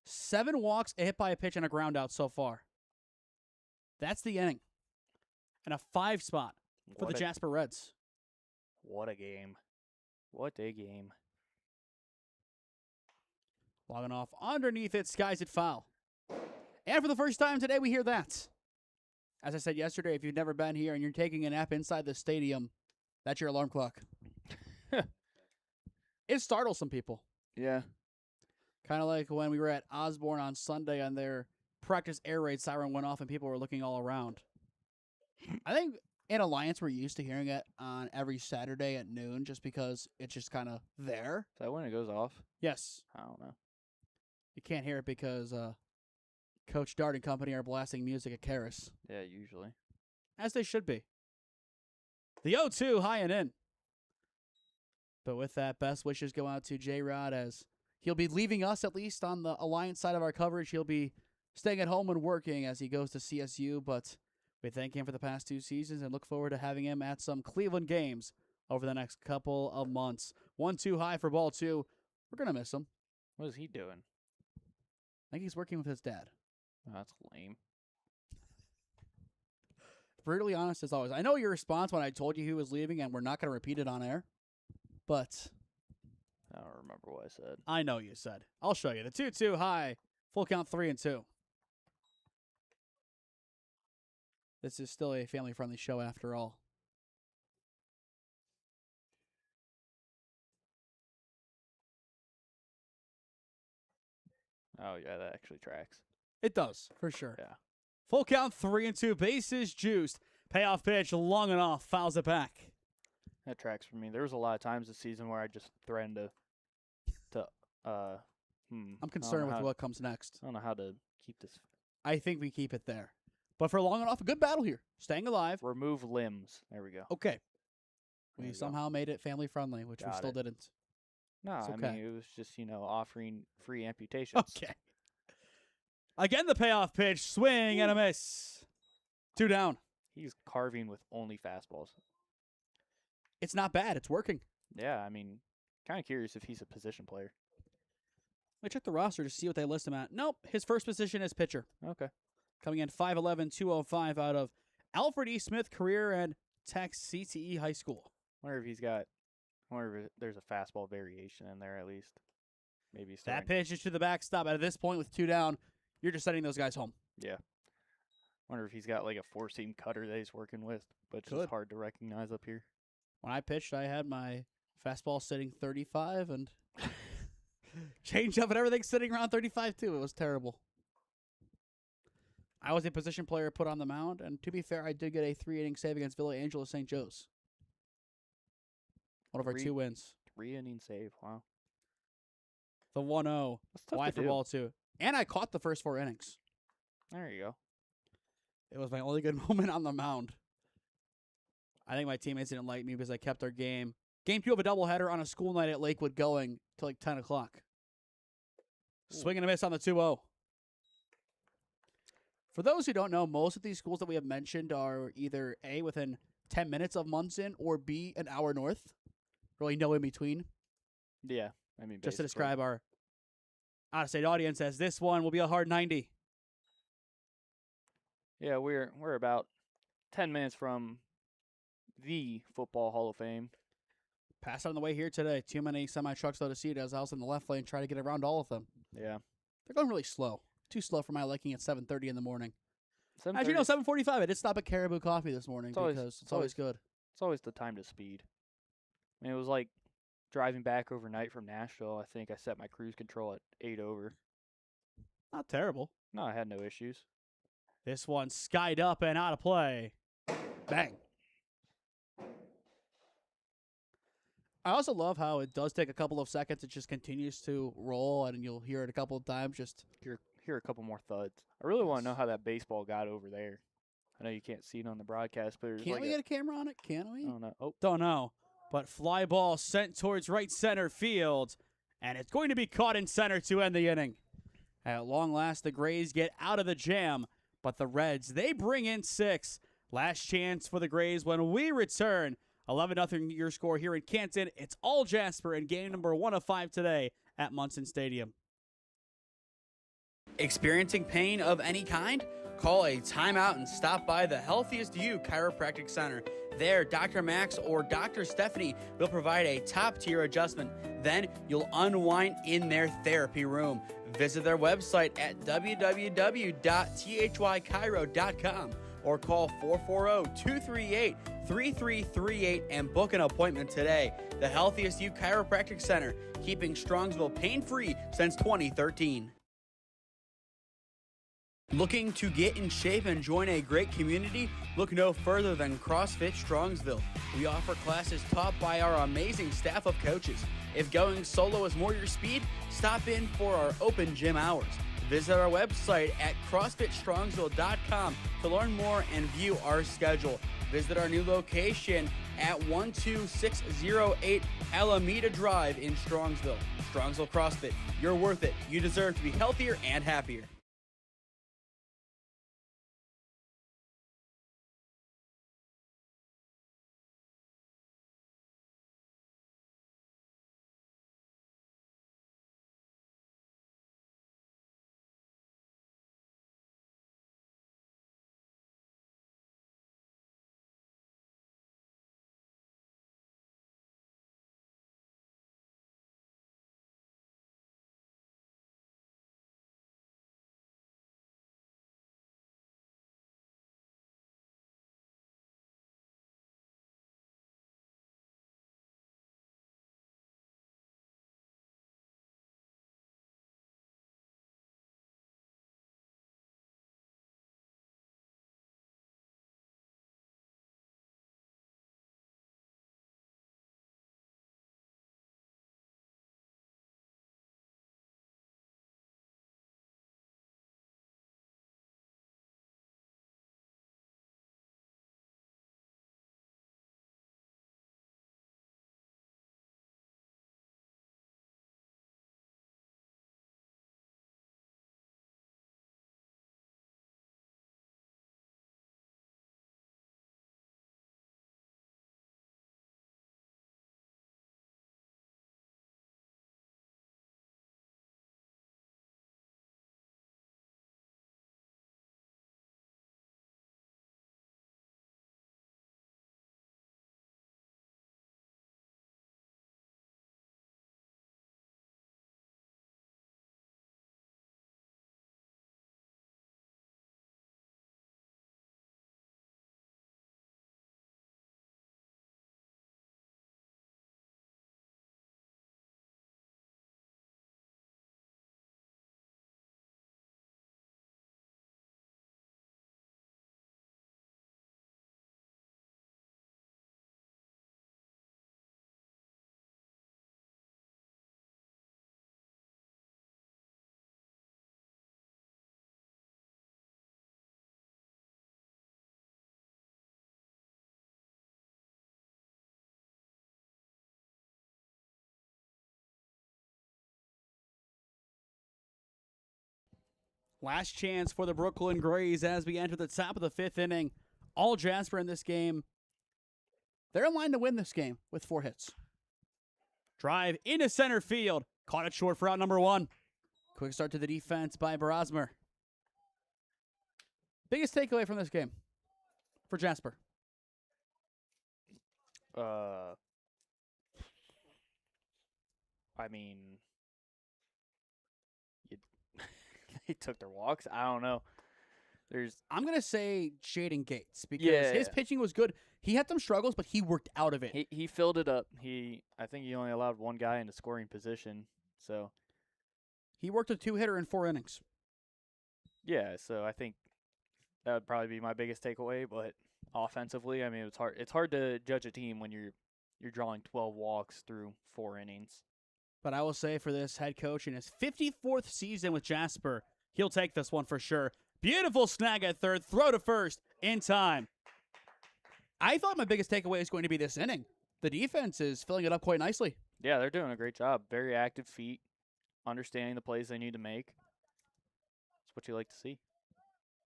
7 walks, a hit by a pitch, and a ground out so far. That's the inning. And a 5 spot for the Jasper Reds. What a game. What a game. Longanoff underneath it, skies it foul. And for the first time today, we hear that. As I said yesterday, if you've never been here and you're taking a nap inside the stadium, that's your alarm clock. It startled some people. Yeah. Kind of like when we were at Osborne on Sunday and their practice air raid siren went off and people were looking all around. I think in Alliance we're used to hearing it on every Saturday at noon just because it's just kind of there. Is that when it goes off? Yes. I don't know. You can't hear it because Coach Dart and company are blasting music at Karis. Yeah, usually. As they should be. The 0-2 high and in. But with that, best wishes go out to J-Rod as he'll be leaving us, at least on the Alliance side of our coverage. He'll be staying at home and working as he goes to CSU, but we thank him for the past 2 seasons and look forward to having him at some Cleveland games over the next couple of months. 1-2 high for ball 2. We're going to miss him. What is he doing? I think he's working with his dad. Oh, that's lame. Brutally honest as always. I know your response when I told you he was leaving, and we're not going to repeat it on air, but I don't remember what I said. I know you said. I'll show you. The 2-2 high. Full count 3-2. This is still a family-friendly show after all. Oh, yeah, that actually tracks. It does, for sure. Yeah. Full count 3-2. Bases juiced. Payoff pitch long enough. Fouls it back. That tracks for me. There was a lot of times this season where I just threatened to I'm concerned with what comes next. I don't know how to keep this. I think we keep it there. But for long enough, a good battle here. Staying alive. Remove limbs. There we go. Okay. There We you somehow made it family-friendly, which we Got still it. didn't. No, It's I okay. mean, it was just, offering free amputations. Okay. Again, the payoff pitch. Swing and a miss. 2 down. He's carving with only fastballs. It's not bad. It's working. Yeah, I mean, kind of curious if he's a position player. Let me check the roster to see what they list him at. Nope. His first position is pitcher. Okay. Coming in 5'11", 205 out of Alfred E. Smith Career and Tech CTE High School. Wonder if there's a fastball variation in there at least. Maybe That pitch is to the backstop. At this point with 2 down, you're just sending those guys home. Yeah. Wonder if he's got like a 4-seam cutter that he's working with, but it's Could. just hard to recognize up here. When I pitched, I had my fastball sitting 35 and change up and everything sitting around 35 too. It was terrible. I was a position player put on the mound, and to be fair, I did get a 3-inning save against Villa Angela St. Joe's. One of our 2 wins. 3-inning save. Wow. The 1-0. That's tough Wide to for do. ball 2. And I caught the first 4 innings. There you go. It was my only good moment on the mound. I think my teammates didn't like me because I kept our game. Game 2 of a doubleheader on a school night at Lakewood going till like 10 o'clock. Swing and a miss on the 2-0. For those who don't know, most of these schools that we have mentioned are either A, within 10 minutes of Munson, or B, an hour north. Really no in between. Yeah. I mean, Just to basically. describe our out-of-state audience as this one will be a hard 90. Yeah, we're about 10 minutes from the Football Hall of Fame. Pass on the way here today. Too many semi-trucks, though, to see it as I was in the left lane trying to get around all of them. Yeah. They're going really slow. Too slow for my liking at 7:30 in the morning. 7:30 As you know, 7:45. I did stop at Caribou Coffee this morning It's always- because it's it's always good. It's always the time to speed. I mean, it was like driving back overnight from Nashville. I think I set my cruise control at 8 over. Not terrible. No, I had no issues. This one skied up and out of play. Bang. I also love how it does take a couple of seconds. It just continues to roll, and you'll hear it a couple of times. Just Hear a couple more thuds. I really want to know how that baseball got over there. I know you can't see it on the broadcast, but there's can't like we get a camera on it? Can we? I don't know. Oh, Don't know. But fly ball sent towards right center field, and it's going to be caught in center to end the inning. At long last, the Grays get out of the jam, but the Reds, they bring in 6. Last chance for the Grays when we return. 11-0 your score here in Canton. It's all Jasper in game number 1 of 5 today at Munson Stadium. Experiencing pain of any kind? Call a timeout and stop by the Healthiest You Chiropractic Center. There, Dr. Max or Dr. Stephanie will provide a top-tier adjustment. Then you'll unwind in their therapy room. Visit their website at www.thychiro.com. or call 440-238-3338 and book an appointment today. The Healthiest You Chiropractic Center, keeping Strongsville pain-free since 2013. Looking to get in shape and join a great community? Look no further than CrossFit Strongsville. We offer classes taught by our amazing staff of coaches. If going solo is more your speed, stop in for our open gym hours. Visit our website at CrossFitStrongsville.com to learn more and view our schedule. Visit our new location at 12608 Alameda Drive in Strongsville. Strongsville CrossFit, you're worth it. You deserve to be healthier and happier. Last chance for the Brooklyn Grays as we enter the top of the fifth inning. All Jasper in this game. They're in line to win this game with 4 hits. Drive into center field. Caught it short for out number 1. Quick start to the defense by Barasmer. Biggest takeaway from this game for Jasper? I mean, they took their walks. I don't know. I'm going to say Jaden Gates because his pitching was good. He had some struggles, but he worked out of it. He filled it up. I think he only allowed 1 guy in the scoring position. So he worked a 2-hitter in 4 innings. Yeah, so I think that would probably be my biggest takeaway. But offensively, I mean, it's hard to judge a team when you're drawing 12 walks through 4 innings. But I will say for this head coach in his 54th season with Jasper, he'll take this one for sure. Beautiful snag at third, throw to first in time. I thought my biggest takeaway is going to be this inning. The defense is filling it up quite nicely. Yeah, they're doing a great job. Very active feet, understanding the plays they need to make. That's what you like to see.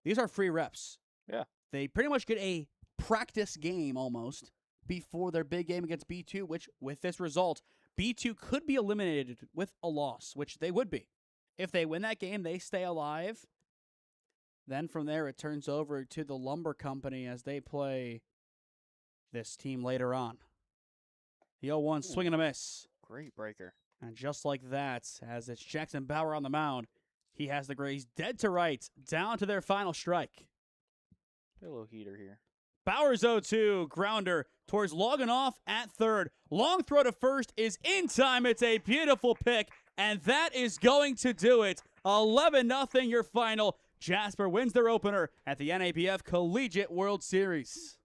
These are free reps. Yeah. They pretty much get a practice game almost before their big game against B2, which with this result, B2 could be eliminated with a loss, which they would be. If they win that game, they stay alive. Then from there, it turns over to the Lumber Company as they play this team later on. The 0-1 swing and a miss. Great breaker. And just like that, as it's Jackson Bauer on the mound, he has the Grays dead to rights, down to their final strike. Get a little heater here. Bowers 0-2, grounder towards logging off at third. Long throw to first is in time. It's a beautiful pick, and that is going to do it. 11-0 your final. Jasper wins their opener at the NABF Collegiate World Series.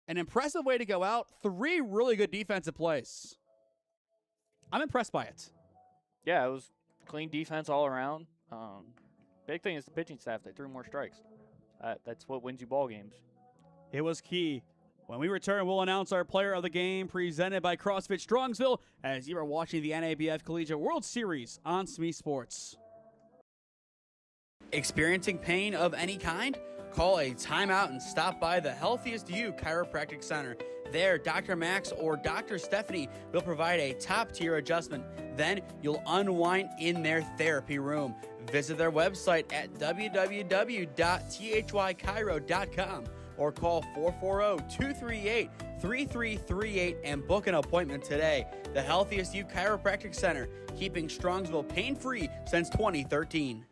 An impressive way to go out. 3 really good defensive plays. I'm impressed by it. Yeah, it was clean defense all around. Big thing is the pitching staff. They threw more strikes. That's what wins you ball games. It was key. When we return, we'll announce our player of the game presented by CrossFit Strongsville as you are watching the NABF Collegiate World Series on SmeeSports. Experiencing pain of any kind? Call a timeout and stop by the Healthiest You Chiropractic Center. There, Dr. Max or Dr. Stephanie will provide a top-tier adjustment. Then you'll unwind in their therapy room. Visit their website at www.thychiro.com or call 440-238-3338 and book an appointment today. The Healthiest You Chiropractic Center, keeping Strongsville pain-free since 2013.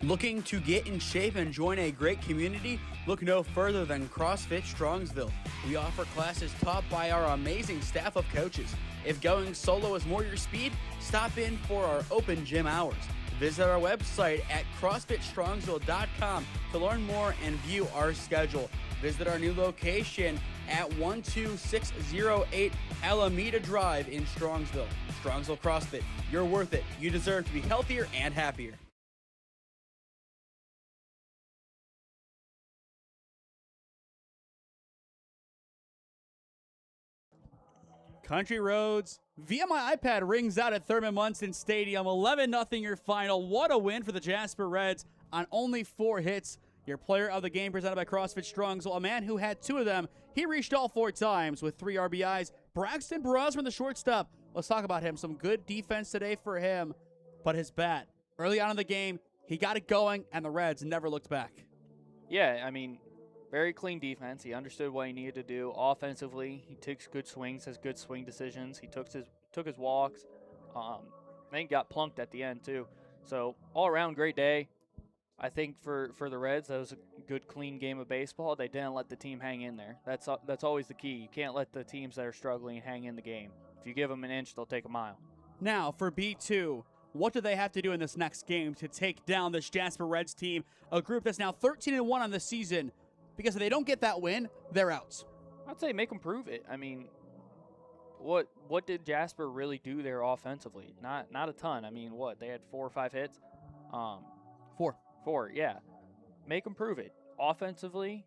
Looking to get in shape and join a great community? Look no further than CrossFit Strongsville. We offer classes taught by our amazing staff of coaches. If going solo is more your speed, stop in for our open gym hours. Visit our website at CrossFitStrongsville.com to learn more and view our schedule. Visit our new location at 12608 Alameda Drive in Strongsville. Strongsville CrossFit, you're worth it. You deserve to be healthier and happier. Country Roads via my iPad rings out at Thurman Munson Stadium. 11-0 your final. What a win for the Jasper Reds on only 4 hits. Your player of the game presented by CrossFit Strongsville, a man who had 2 of them. He reached all 4 times with 3 RBIs. Braxton Brosman, the shortstop. Let's talk about him. Some good defense today for him. But his bat, early on in the game, he got it going, and the Reds never looked back. Yeah, I mean, very clean defense. He understood what he needed to do. Offensively, he takes good swings, has good swing decisions. He took his walks. Then got plunked at the end, too. So, all around, great day. I think for the Reds, that was a good, clean game of baseball. They didn't let the team hang in there. That's always the key. You can't let the teams that are struggling hang in the game. If you give them an inch, they'll take a mile. Now, for B2, what do they have to do in this next game to take down this Jasper Reds team, a group that's now 13-1 on the season? Because if they don't get that win, they're out. I'd say make them prove it. I mean, what did Jasper really do there offensively? Not a ton. I mean, what? They had 4 or 5 hits? 4, yeah. Make them prove it. Offensively,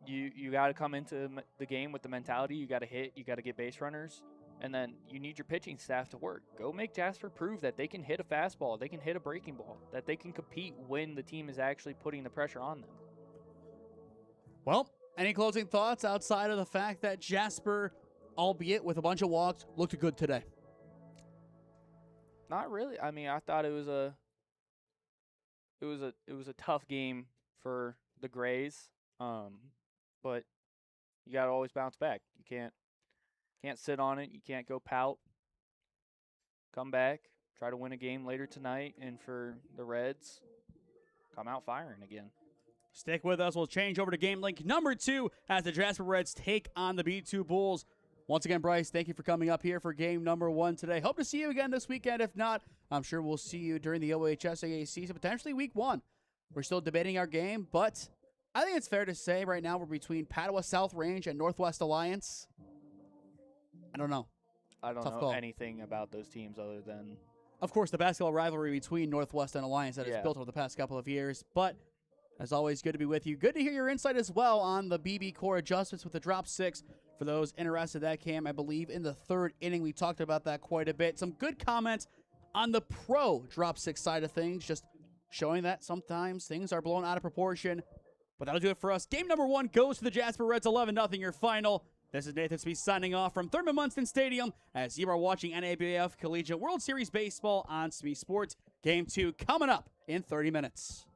you got to come into the game with the mentality. You got to hit. You got to get base runners. And then you need your pitching staff to work. Go make Jasper prove that they can hit a fastball. They can hit a breaking ball. That they can compete when the team is actually putting the pressure on them. Well, any closing thoughts outside of the fact that Jasper, albeit with a bunch of walks, looked good today? Not really. I mean, I thought it was a tough game for the Grays. But you got to always bounce back. You can't sit on it. You can't go pout. Come back, try to win a game later tonight, and for the Reds, come out firing again. Stick with us. We'll change over to game link number 2 as the Jasper Reds take on the B2 Bulls. Once again, Bryce, thank you for coming up here for game number 1 today. Hope to see you again this weekend. If not, I'm sure we'll see you during the OHSAA season, potentially week 1. We're still debating our game, but I think it's fair to say right now we're between Padua South Range and Northwest Alliance. I don't know. I don't know anything about those teams other than, of course, the basketball rivalry between Northwest and Alliance that has built over the past couple of years. But as always, good to be with you. Good to hear your insight as well on the BB core adjustments with the drop 6. For those interested, that came, I believe, in the 3rd inning. We talked about that quite a bit. Some good comments on the pro drop 6 side of things, just showing that sometimes things are blown out of proportion. But that'll do it for us. Game number 1 goes to the Jasper Reds, 11-0 your final. This is Nathan Smee signing off from Thurman Munson Stadium as you are watching NABF Collegiate World Series Baseball on SmeeSports. Game 2 coming up in 30 minutes.